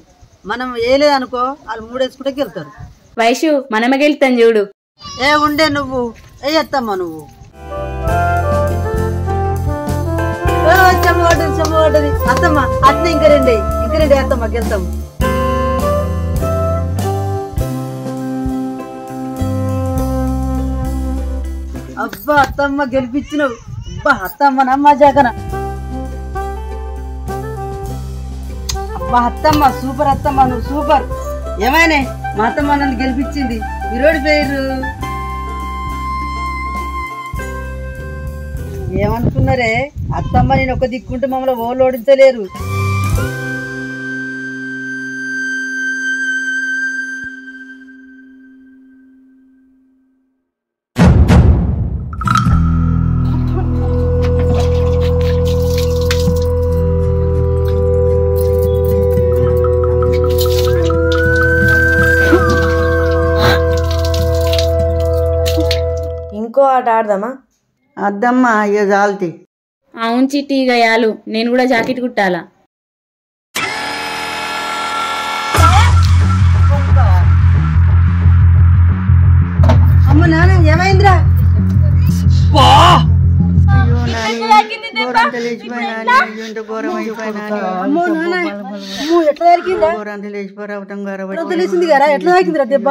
మనం వేయలేదనుకో వాళ్ళు 3 వేసుకుంటే గెలుతారు. వైషు మనమే గెలుతాం చూడు. ఉండే నువ్వు అత్తమ్మ నువ్వు. చెమ్మ పడ్డది అత్తమ్మ. అట్నే ఇంక 2 అత్తమ్మ గెలుతాం. అబ్బా అత్తమ్మ గెలిపించినవు. అబ్బా అత్తమ్మ నమ్మ జాకన. అబ్బా అత్తమ్మ సూపర్ అత్తమ్మ, నువ్వు సూపర్. ఏమైనా మా అత్తమ్మ నన్ను గెలిపించింది. ఈరోజు పేరు ఏమనుకున్నారే? అత్తమ్మ నేను ఒక దిక్కుంటే మమ్మల్ని ఓళ్ళు ఓడించలేరు. ఇంకో ఆట ఆడదామా? అద్దమ్మా ఇక చాలుతి. అవును చిట్టి గయాలు, నేను కూడా జాకెట్ కుట్టాలా. అమ్మ నాన్న ఏమైందిరా? ఎట్లా తెలిసింది కదా? ఎట్లా తాకిందిరా దెబ్బ?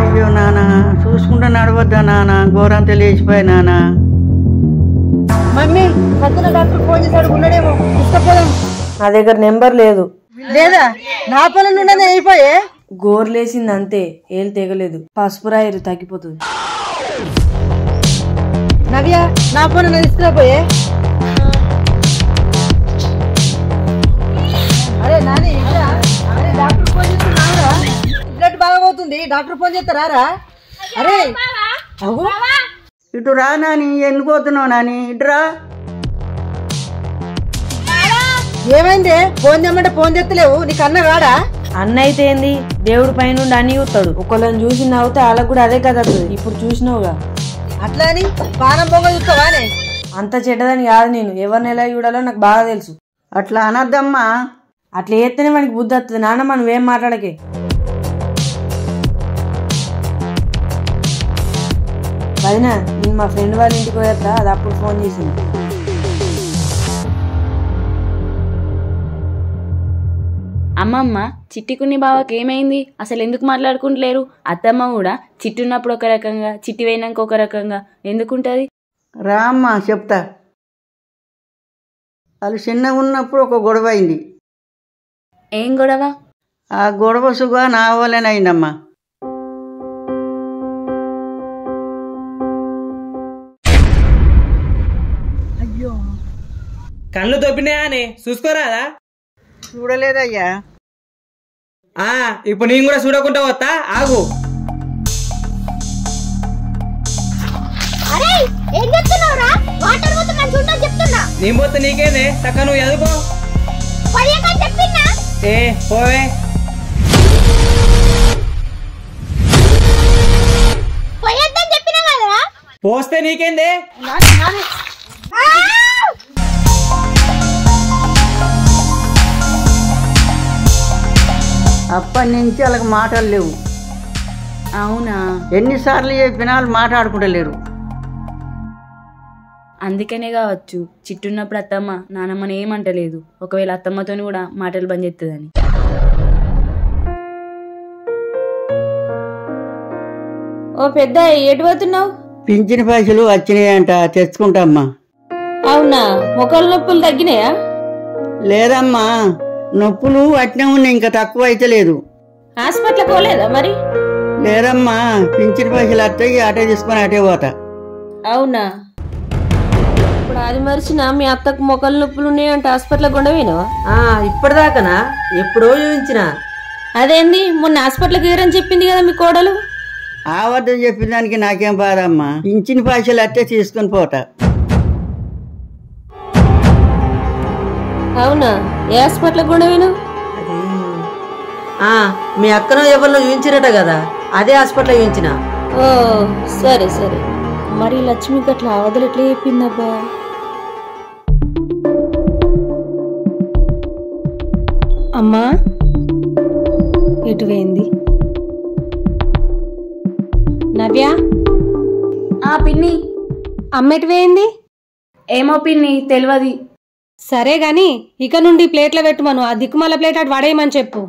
అయ్యో నాన్న, చూసుకుంటా నడవద్దా నాన్న, ఘోరంతా లేచిపోయా నాన్న. మమ్మీ సత్తున డాక్టర్ ఫోన్ చేశాడు, ఉన్నాడేమో తీసుకపోదాం. నా దగ్గర నెంబర్ లేదు. లేదా నా పొలం నుండి అయిపోయే గోర్లేసింది అంతే, ఏళ్ళు తెగలేదు. పసుపు రాయరు తగ్గిపోతుంది. నవ్య నా పొలం తీసుకురాపోయే. అరే నాని అరే డాక్టర్ ఫోన్ చేస్తున్నారా? బ్లడ్ బాగా పోతుంది, డాక్టర్ ఫోన్ చేస్తారా? అరే ఇటు రా నాని, ఎన్నుకోతున్నావు నాని, ఇటురా. ఏమైంది? ఫోన్ చేయమంటే ఫోన్ చేస్తలేవు, నీకు అన్న రాడా? అన్న అయితే ఏంది, దేవుడి పైన అని చూస్తాడు. ఒకళ్ళని చూసి నవ్వుతే వాళ్ళకు కూడా అదే కదా. ఇప్పుడు చూసినావుగా. అట్లా అని పానం పొంగ చూస్తావానే? అంత చెడ్డదని కాదు, నేను ఎవరిని ఎలా చూడాలో నాకు బాగా తెలుసు. అట్లా అనద్దమ్మా. అట్లా చేస్తేనే మనకి బుద్ధి వస్తుంది. నాన్నమ్మ నువ్వేం మాట్లాడకే. వదినా, నేను మా ఫ్రెండ్ వాళ్ళ ఇంటికి పోయేస్తా, అది అప్పుడు ఫోన్ చేసింది. అమ్మమ్మ చిట్టికుని బావకి ఏమైంది? అసలు ఎందుకు మాట్లాడుకుంటలేరు? అత్తమ్మ కూడా చిట్టి ఉన్నప్పుడు ఒక రకంగా, చిట్టి పోయినాక ఒక రకంగా ఎందుకుంటది? రా అమ్మా చెప్తా. వాళ్ళు చిన్నగా ఉన్నప్పుడు ఒక గొడవ అయింది. ఏం గొడవ? ఆ గొడవ సుగా నా వల్లనే అయిందమ్మా. కళ్ళు తొప్పినాయా అని చూసుకోరాదా? చూడలేదయ్యా. ఇప్పుడు నేను కూడా చూడకుండా వస్తా, ఆగు. నేను పోతే నీకేందే, చక్క నువ్వు ఎదుకో. ఏ పోవే. పోస్తే నీకేందే? అప్పటి నుంచి వాళ్ళకి మాటలు లేవు. అవునా? ఎన్నిసార్లు చెప్పినా వాళ్ళు మాట్లాడుకుంటలేరు. అందుకనే కావచ్చు చిట్టున్నప్పుడు అత్తమ్మ నానమ్మని ఏమంటలేదు. ఒకవేళ అత్తమ్మతో కూడా మాటలు బంద్ చేస్తుందని. ఓ పెద్ద, ఎటు పోతున్నావు? పింఛన్ పైసలు వచ్చినాయంట, తెచ్చుకుంటామ్మా. అవునా? మొక్కల నొప్పులు తగ్గినాయా? లేదమ్మా, నొప్పులు అట్నే ఉన్నాయి, ఇంకా తక్కువ అయితే లేదు. హాస్పిటల్ పోలేదా మరి? లేదమ్మా, పింఛన్ పైసలు వస్తాయి, అటే తీసుకొని అటే పోతా. అవునా? ఇప్పుడు అది మరిచిన మీ అత్తకు మొక్కల నొప్పులు ఉన్నాయంటే హాస్పిటల్ కొండవేనా? ఇప్పటిదాకానా? ఎప్పుడో చూపించిన. అదేంది, మొన్న హాస్పిటల్కి తీరని చెప్పింది కదా మీ కోడలు. ఆ వద్దని చెప్పిన దానికి నాకేం బాధ అమ్మా. పింఛన్ పైసలు అట్టే తీసుకొని పోతా. అవునా? ఏ హాస్పిటల్ కొండవేను? మీ అక్కనో ఎవరినో చూపించినట కదా, అదే హాస్పిటల్ చూపించిన. ఓ సరే సరే. మరి లక్ష్మికి అట్లా అవదలు ఎట్లా చెప్పిందబ్బా? అమ్మా ఎటు పోయింది? నవ్య. పిన్ని. అమ్మ ఎటు పోయింది? ఏమో పిన్ని, తెలియదు. సరే గాని ఇక నుండి ప్లేట్లో పెట్టుమను. ఆ దిక్కుమాల ప్లేట్ అటు వడేయమని చెప్పు.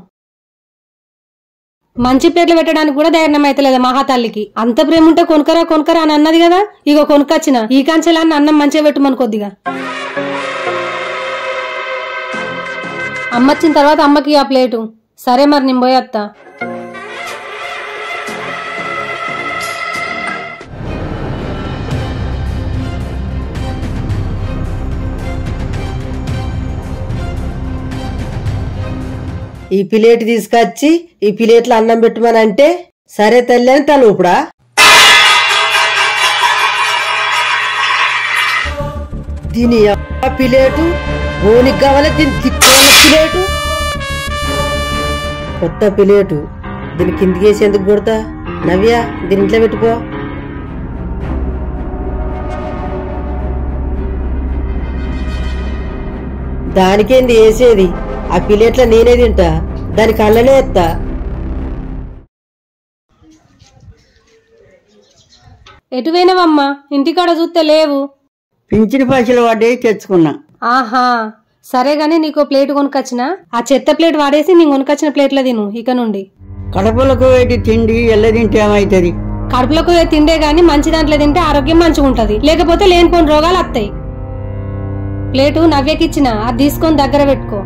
మంచి ప్లేట్లు పెట్టడానికి కూడా ధైర్యం అయితలేదు మహాతల్లికి. అంత ప్రేమ ఉంటే కొనుకరా కొనుకరా అని అన్నది కదా, ఇగో కొనుకొచ్చిన. ఈ కంచెలాన్ని అన్నం మంచిగా పెట్టుమను కొద్దిగా. అమ్మొచ్చిన తర్వాత అమ్మకి ఆ ప్లేటు. సరే మరి నేను పోయేత్తా. ఈ ప్లేట్ తీసుకొచ్చి ఈ ప్లేట్లో అన్నం పెట్టుమని అంటే సరే తల్లి అని తను ఇప్పుడా. దీని ప్లేటు బోనికి కావాలి, దీని ప్లేటు కొత్త ప్లేటు. దీని కిందికి వేసి ఎందుకు కొడతా? నవ్య, దీని ఇంట్లో పెట్టుకో. దానికేంది వేసేది? ఆ ప్లేట్లో నేనే తింటా, దాని కళ్ళనే ఎత్తా. ఎటు పోయినావమ్మా? ఇంటికాడ చూస్తే లేవు. పింఛన్ పైసలు వాడి తెచ్చుకున్నా. ఆహా సరే గాని నీకు ప్లేట్ కొనుకొచ్చిన. ఆ చెత్త ప్లేట్ వాడేసి నేను కొనుకొచ్చిన ప్లేట్లో తిను ఇక నుండి. కడపలకు వేటి తిండి ఎల్ల తింటే ఏమైతుంది? కడుపులకు తిండే గాని మంచి దాంట్లో తింటే ఆరోగ్యం మంచిగా ఉంటది, లేకపోతే లేనిపోని రోగాలు వస్తాయి. ప్లేటు నవ్యకిచ్చిన, అది తీసుకొని దగ్గర పెట్టుకో.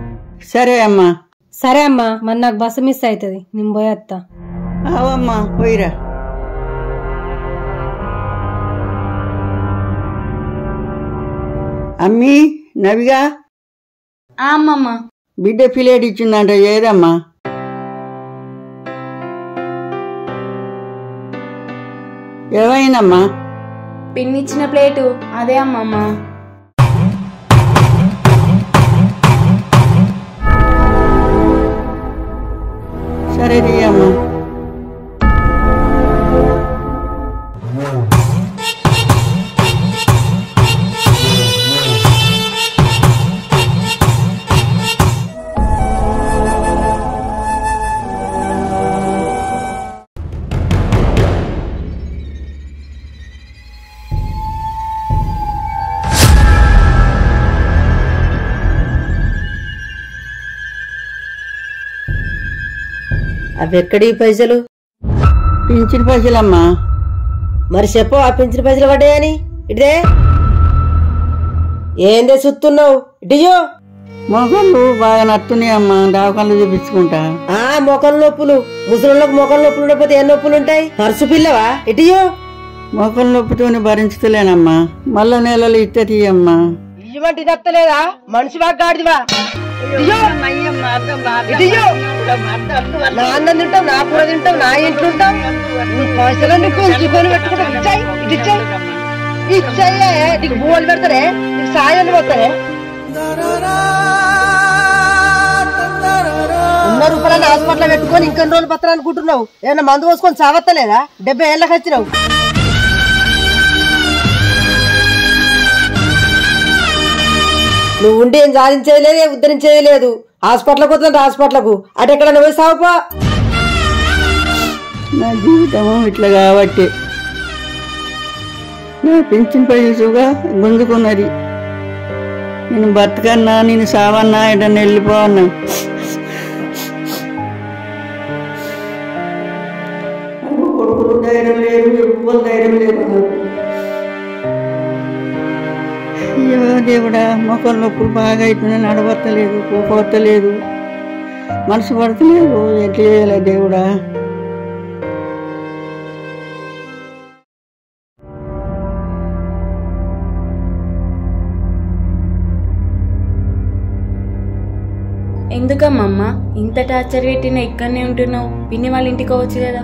సరే అమ్మా. సరే అమ్మా, మరి నాకు బస్సు మిస్ అవుతుంది, నేను పోయేస్తా. అవమ్మా పోయిరా. అమ్మీ నవిగా అమ్మమ్మ బిడ్డ ప్లేట్ ఇచ్చిందంట, ఏదమ్మా? ఏమైందమ్మా? పిన్నిచ్చిన ప్లేటు అదే అమ్మమ్మ. సరే తీయమ్మా. అవి ఎక్కడి పైసలు? పింఛన్ పైసలమ్మా. మరి చెప్పు, ఆ పింఛన్ పైసలు పడ్డాయని. ఇదే ఏందే చూస్తున్నావు? ఇటియో మొగళ్ళు బాగా నత్తున్నాయి అమ్మా, దావకాళ్ళు చూపించుకుంటా. మొఖం నొప్పులు, ముసలిళ్ళకి మొఖం నొప్పులు ఉండకపోతే ఏ నొప్పులు ఉంటాయి? పరుసు పిల్లవా? ఇటియో మొఖం నొప్పితోని భరించుతలేనమ్మా, మళ్ళా నెలలు ఇస్తే తీయమ్మా. ఇవ్వంటి తప్పలేదా? మనిషి వాగాడిదివా? నా అన్నం తింటాం, నా కూర తింటాం, నా ఇంట్లో ఉంటాం. పైసలన్నీ పెంచుకొని పెట్టుకుంటాం. ఇచ్చాయే నీకు బోలు పెడతారే, నీకు సాయాన్ని పోతారే. 100 రూపాయలని హాస్పిటల్ పెట్టుకొని ఇంకొన్ని రోజులు పత్రం అనుకుంటున్నావు. ఏమన్నా మందు పోసుకొని సావత్తలేదా? 70 ఏళ్ళకి వచ్చినావు. నువ్వు ఉండి ఏం సాధించేది లేదే, ఉద్ధరించేది లేదు. హాస్పిటల్కి వద్దంటే హాస్పిటల్కు, అటు ఎక్కడ పోయి సావుపా. నా జీవితం ఇట్లా కాబట్టి నా పింఛన్ పైసలుగా గుంజుకున్నది. నేను బతకన్నా, నేను సావన్నా, ఎటన్నా వెళ్ళిపోవన్నా. కొడుకులు ధైర్యం లేదు, ఎవ్వరు ధైర్యం లేదు. అయ్యో దేవుడా, మొక్కల నొప్పులు బాగా అవుతున్నాయి, నడవత్తలేదు, పోతలేదు, మనసు పడతలేదు. ఎట్లా చేయాలి దేవుడా? ఎందుకమ్మమ్మ ఇంత టార్చర్ పెట్టినా ఇక్కడనే ఉంటున్నావు? పిన్ని వాళ్ళ ఇంటికి పోవచ్చు కదా.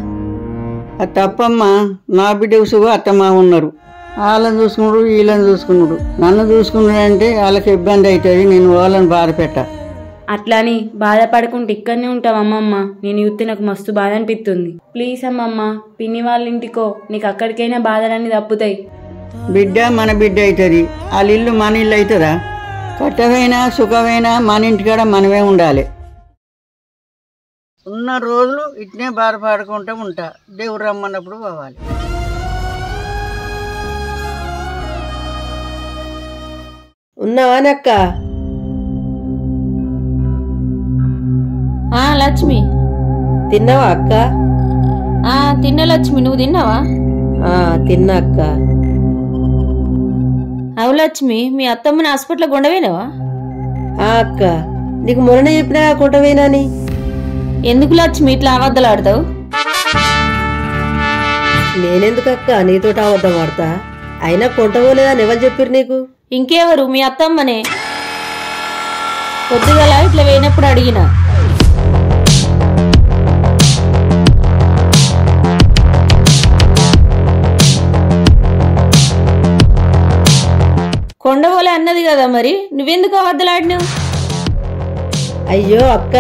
అది తప్పమ్మా, నా బిడ్డ ఉసుగు అత్తమ్మ ఉన్నారు. వాళ్ళని చూసుకున్నాడు, వీళ్ళని చూసుకున్నాడు. నన్ను చూసుకున్నాడు అంటే వాళ్ళకి ఇబ్బంది అవుతుంది, నేను వాళ్ళని బాధ పెట్ట. అట్లాని బాధపడకుండా ఇక్కడనే ఉంటావు అమ్మమ్మ. నేను చూస్తే నాకు మస్తు బాధ అనిపిస్తుంది. ప్లీజ్ అమ్మమ్మ, పిన్ని వాళ్ళ ఇంటికో, నీకు అక్కడికైనా బాధలన్నీ తప్పుతాయి. బిడ్డ మన బిడ్డ అవుతుంది, వాళ్ళ ఇల్లు మన ఇల్లు అవుతుందా? కట్టమైనా సుఖమైనా మన ఇంటికాడ మనమే ఉండాలి. ఉన్న రోజులు ఇట్నే బాధపడుకుంటూ ఉంటా, దేవుడు రమ్మన్నప్పుడు పోవాలి. ఉన్నావానక్క? లక్ష్మి తిన్నావా అక్క? తిన్నా లక్ష్మి, నువ్వు తిన్నావా? తిన్నా అక్క. అవు లక్ష్మి, మీ అత్తమ్మని హాస్పిటల్ కొండవేనావా? అక్క, నీకు మొన్న చెప్పినా కొంటవేనాని. ఎందుకు లక్ష్మి ఇట్లా అబద్ధాలు ఆడతావు? నేనెందుకు అక్క నీతోటి అబద్ధం ఆడతా? అయినా కొంటవోలేదని ఎవరు చెప్పారు నీకు? ఇంకెవరు, మీ అత్తమ్మనే. పొద్దుగల ఇట్లా వేయినప్పుడు అడిగిన. కొండవోలే అన్నది కదా, మరి నువ్వెందుకు అబద్ధాలాడినావు? అయ్యో అక్క,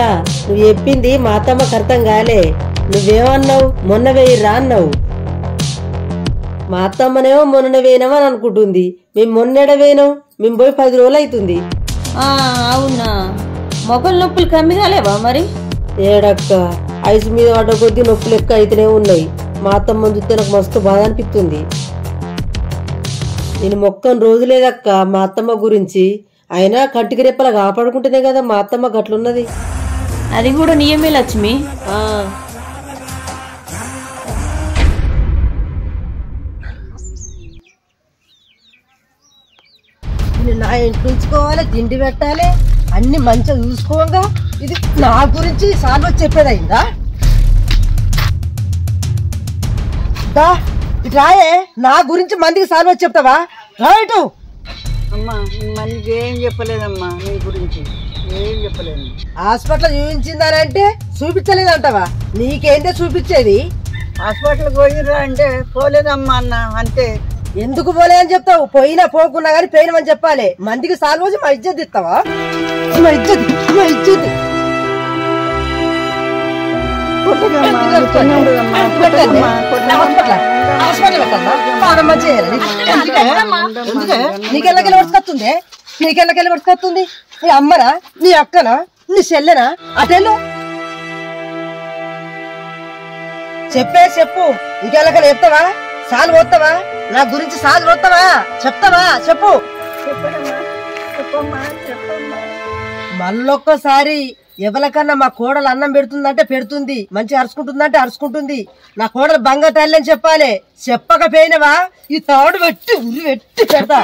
నువ్వు చెప్పింది మా అత్తమ్మకు అర్థం కాలే. నువ్వేమన్నావు? మొన్న వేయిర్రా అన్నావు. మా అత్తమ్మనేమో మొన్న వేయినామని అనుకుంటుంది. మేము మొన్నెడ వేయినాం, మేము పోయి 10 రోజులు అవుతుంది. అవునా? మొక్కల నొప్పులు కమ్మి కాలేవా మరి? ఏడక్క, ఐసు మీద పడ్డ కొద్దీ నొప్పులు ఎక్కువ అయితేనే ఉన్నాయి. మా అత్తమ్మని చూస్తే నాకు మస్తు బాధ అనిపిస్తుంది. నేను మొక్కని రోజులేదక్క మా అత్తమ్మ గురించి. అయినా కంటికి రెప్పలా కాపాడుకుంటేనే కదా మా అత్తమ్మ గట్లున్నది. అది కూడా నియమే లక్ష్మి. నా ఇంట్లో ఉంచుకోవాలి, తిండి పెట్టాలి, అన్ని మంచిగా చూసుకోగా ఇది నా గురించి సాల్వ చెప్పేదయిందా? రాయే నా గురించి మందికి సాల్వ చెప్తావా? రైటు అమ్మా మనకి ఏం చెప్పలేదమ్మా, నీ గురించి ఏం చెప్పలేదు. హాస్పిటల్ చూపించిందానంటే చూపించలేదంటావా? నీకేంటే చూపించేది? హాస్పిటల్ పోయిరా అంటే పోలేదమ్మా అన్న అంతే. ఎందుకు పోలేదని చెప్తావు? పోయినా పోకున్నా కానీ పోయినామని చెప్పాలి. మందికి సాల్ రోజు మా ఇజ్జత్ ఇస్తావా? మా ఇజ్జత్ నీకెళ్ళకెళ్ళి వడుచుకొస్తుంది? నీకెళ్ళకెళ్ళి వడుచుకొస్తుంది? నీ అమ్మనా, నీ అక్కనా, నీ చెల్లెనా? అటెళ్ళు చెప్పు. ఇంకెళ్ళకెళ్ళి చెప్తావా? సాల్ పోతావా? నా గురించి సాల్ పోతావా? చెప్తావా? చెప్పు. మళ్ళొక్కసారి ఎవరికన్నా మా కోడలు అన్నం పెడుతుందంటే పెడుతుంది, మంచిగా అరుచుకుంటుందంటే అరుచుకుంటుంది. నా కోడలు బంగ తల్లి అని చెప్పాలి. చెప్పకపోయినవా ఈ తాడు పెట్టి ఉరి పెట్టి పెడతా.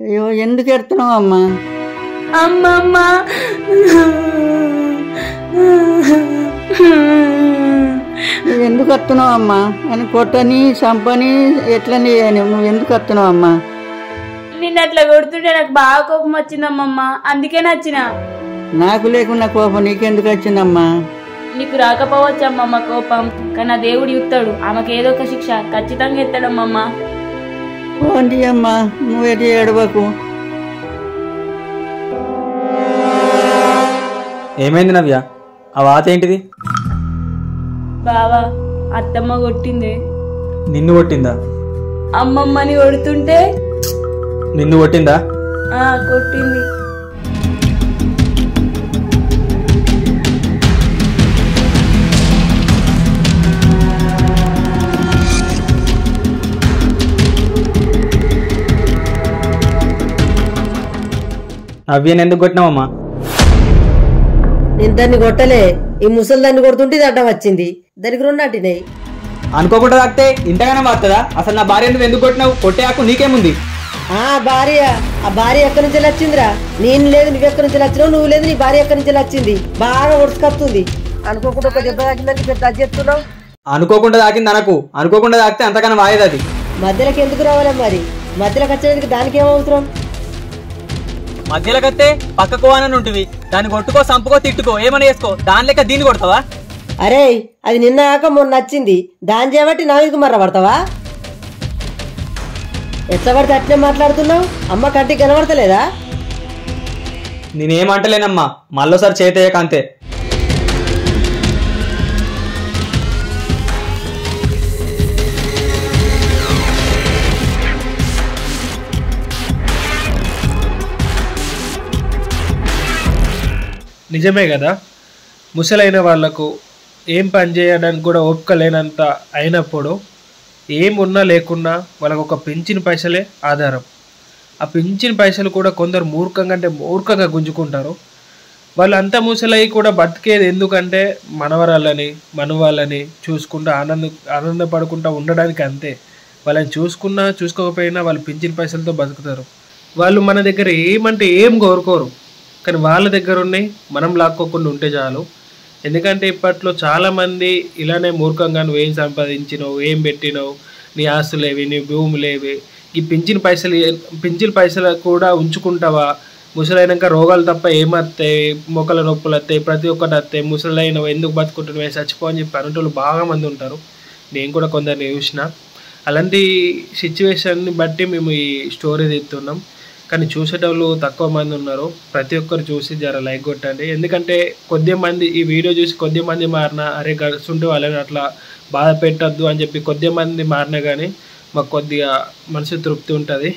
అయ్యో ఎందుకు ఎడుతున్నావు అమ్మా? అమ్మమ్మ నువ్వు ఎందుకు వస్తున్నావు అమ్మా? అని కొట్టని చంపని ఎట్లని నువ్వు ఎందుకు వస్తున్నావు అమ్మా? నిన్ను అట్లా కొడుతుంటే నాకు బాగా కోపం వచ్చిందమ్మమ్మ, అందుకే నచ్చిన. నాకు లేకున్నా కోపం నీకెందుకు వచ్చిందమ్మా? నీకు రాకపోవచ్చు అమ్మమ్మ కోపం, కానీ నా దేవుడు ఇస్తాడు. ఆమెకు ఏదో ఒక శిక్ష ఖచ్చితంగా ఎత్తాడమ్మమ్మ. పోండి అమ్మా, నువ్వేటి ఏడవకు. ఏమైంది నవ్య? ఆ వాత ఏంటిది? బావా అత్తమ్మ కొట్టింది. నిన్ను కొట్టిందా? అమ్మమ్మని కొడుతుంటే నిన్ను కొట్టిందా? కొట్టింది. నవ్యని ఎందుకు కొట్టినావమ్మా? నేను దాన్ని కొట్టలే, ఈ ముసలి దాన్ని కొడుతుంటే ఇది అడ్డం వచ్చింది, దానికి రెండు అంటినాయి. అనుకోకుండా తాకితే ఇంతగానే వాడుతుందా? అసలు నా భార్య నువ్వు ఎందుకు కొట్టినావు? కొట్టే హక్కు నీకేముంది? ఆ భార్య ఎక్కడి నుంచి వచ్చిందిరా? నేను లేదు, నువ్వెక్కడి నుంచి వచ్చినావు? నువ్వు లేదు, నీ భార్య ఎక్కడి నుంచి వచ్చింది? బాగా ఉడుచుకొస్తుంది. అనుకోకుండా ఒక దెబ్బ తాకిందని పెద్ద అది చెప్తున్నావు. అనుకోకుండా తాకింది అనకు, అనుకోకుండా తాకితే అంతకన్నా వాయేది అది. మధ్యలోకి ఎందుకు రావాలి మరి? మధ్యలోకి వచ్చేందుకు దానికి ఏమవసరం? మధ్యలోకి వస్తే పక్కకు అని ఉంటుంది, దాన్ని కొట్టుకో, సంపుకో, తిట్టుకో, ఏమని వేసుకో, దాని లెక్క దీన్ని కొడతావా? అరే అది నిన్న కాక మొన్న నచ్చింది, దాని చేయబట్టి నా మీదకి మర్ర పడతావా? ఎట్లా పడితే అట్లే మాట్లాడుతున్నావు? అమ్మ కంటికి కనబడతలేదా? నేనేమంటలేనమ్మా, మళ్ళోసారి చేతయ్యాక అంతే. నిజమే కదా, ముసలైన వాళ్లకు ఏం పని చేయడానికి కూడా ఓపిక లేనంత అయినప్పుడు ఏం ఉన్నా లేకున్నా వాళ్ళకు ఒక పింఛన్ పైసలే ఆధారం. ఆ పింఛన్ పైసలు కూడా కొందరు మూర్ఖంగా గుంజుకుంటారు. వాళ్ళు అంతా ముసలై కూడా బతికేది ఎందుకంటే మనవరాళ్ళని మనవాళ్ళని చూసుకుంటూ ఆనందపడుకుంటూ ఉండడానికి అంతే. వాళ్ళని చూసుకున్నా చూసుకోకపోయినా వాళ్ళు పింఛన్ పైసలతో బతుకుతారు. వాళ్ళు మన దగ్గర ఏమంటే ఏం కోరుకోరు, కానీ వాళ్ళ దగ్గర ఉన్నాయి, మనం లాక్కోకుండా ఉంటే చాలు. ఎందుకంటే ఇప్పట్లో చాలామంది ఇలానే మూర్ఖంగా నువ్వు ఏం సంపాదించినావు, ఏం పెట్టినావు, నీ ఆస్తులేవి, నీ భూములేవి, ఈ పింఛన్ పైసలు కూడా ఉంచుకుంటావా? ముసలైనాక రోగాలు తప్ప ఏమత్తాయి? మొక్కల నొప్పులు వస్తాయి, ప్రతి ఒక్కటి వస్తాయి. ముసలైన ఎందుకు బతుకుంటున్నావు, చచ్చిపో అని చెప్పి అనేటోళ్ళు బాగా మంది ఉంటారు. నేను కూడా కొందరిని చూసిన. అలాంటి సిచ్యువేషన్ని బట్టి మేము ఈ స్టోరీ తీస్తున్నాం. కానీ చూసేటోళ్ళు తక్కువ మంది ఉన్నారు. ప్రతి ఒక్కరు చూసి జర లైక్ కొట్టండి. ఎందుకంటే కొద్దిమంది ఈ వీడియో చూసి కొద్దిమంది మారినా, అరే గడుస్తుంటే వాళ్ళని అట్లా బాధ పెట్టద్దు అని చెప్పి కొద్దిమంది మారినా కానీ మాకు కొద్దిగా మనసు తృప్తి ఉంటుంది.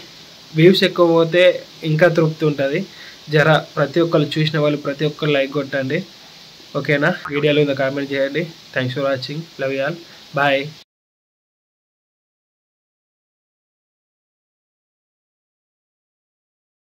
వ్యూస్ ఎక్కువ పోతే ఇంకా తృప్తి ఉంటుంది. జర ప్రతి ఒక్కరు చూసిన వాళ్ళు ప్రతి ఒక్కరు లైక్ కొట్టండి. ఓకేనా? వీడియోలో కామెంట్ చేయండి. Thanks for watching. Love you all. Bye.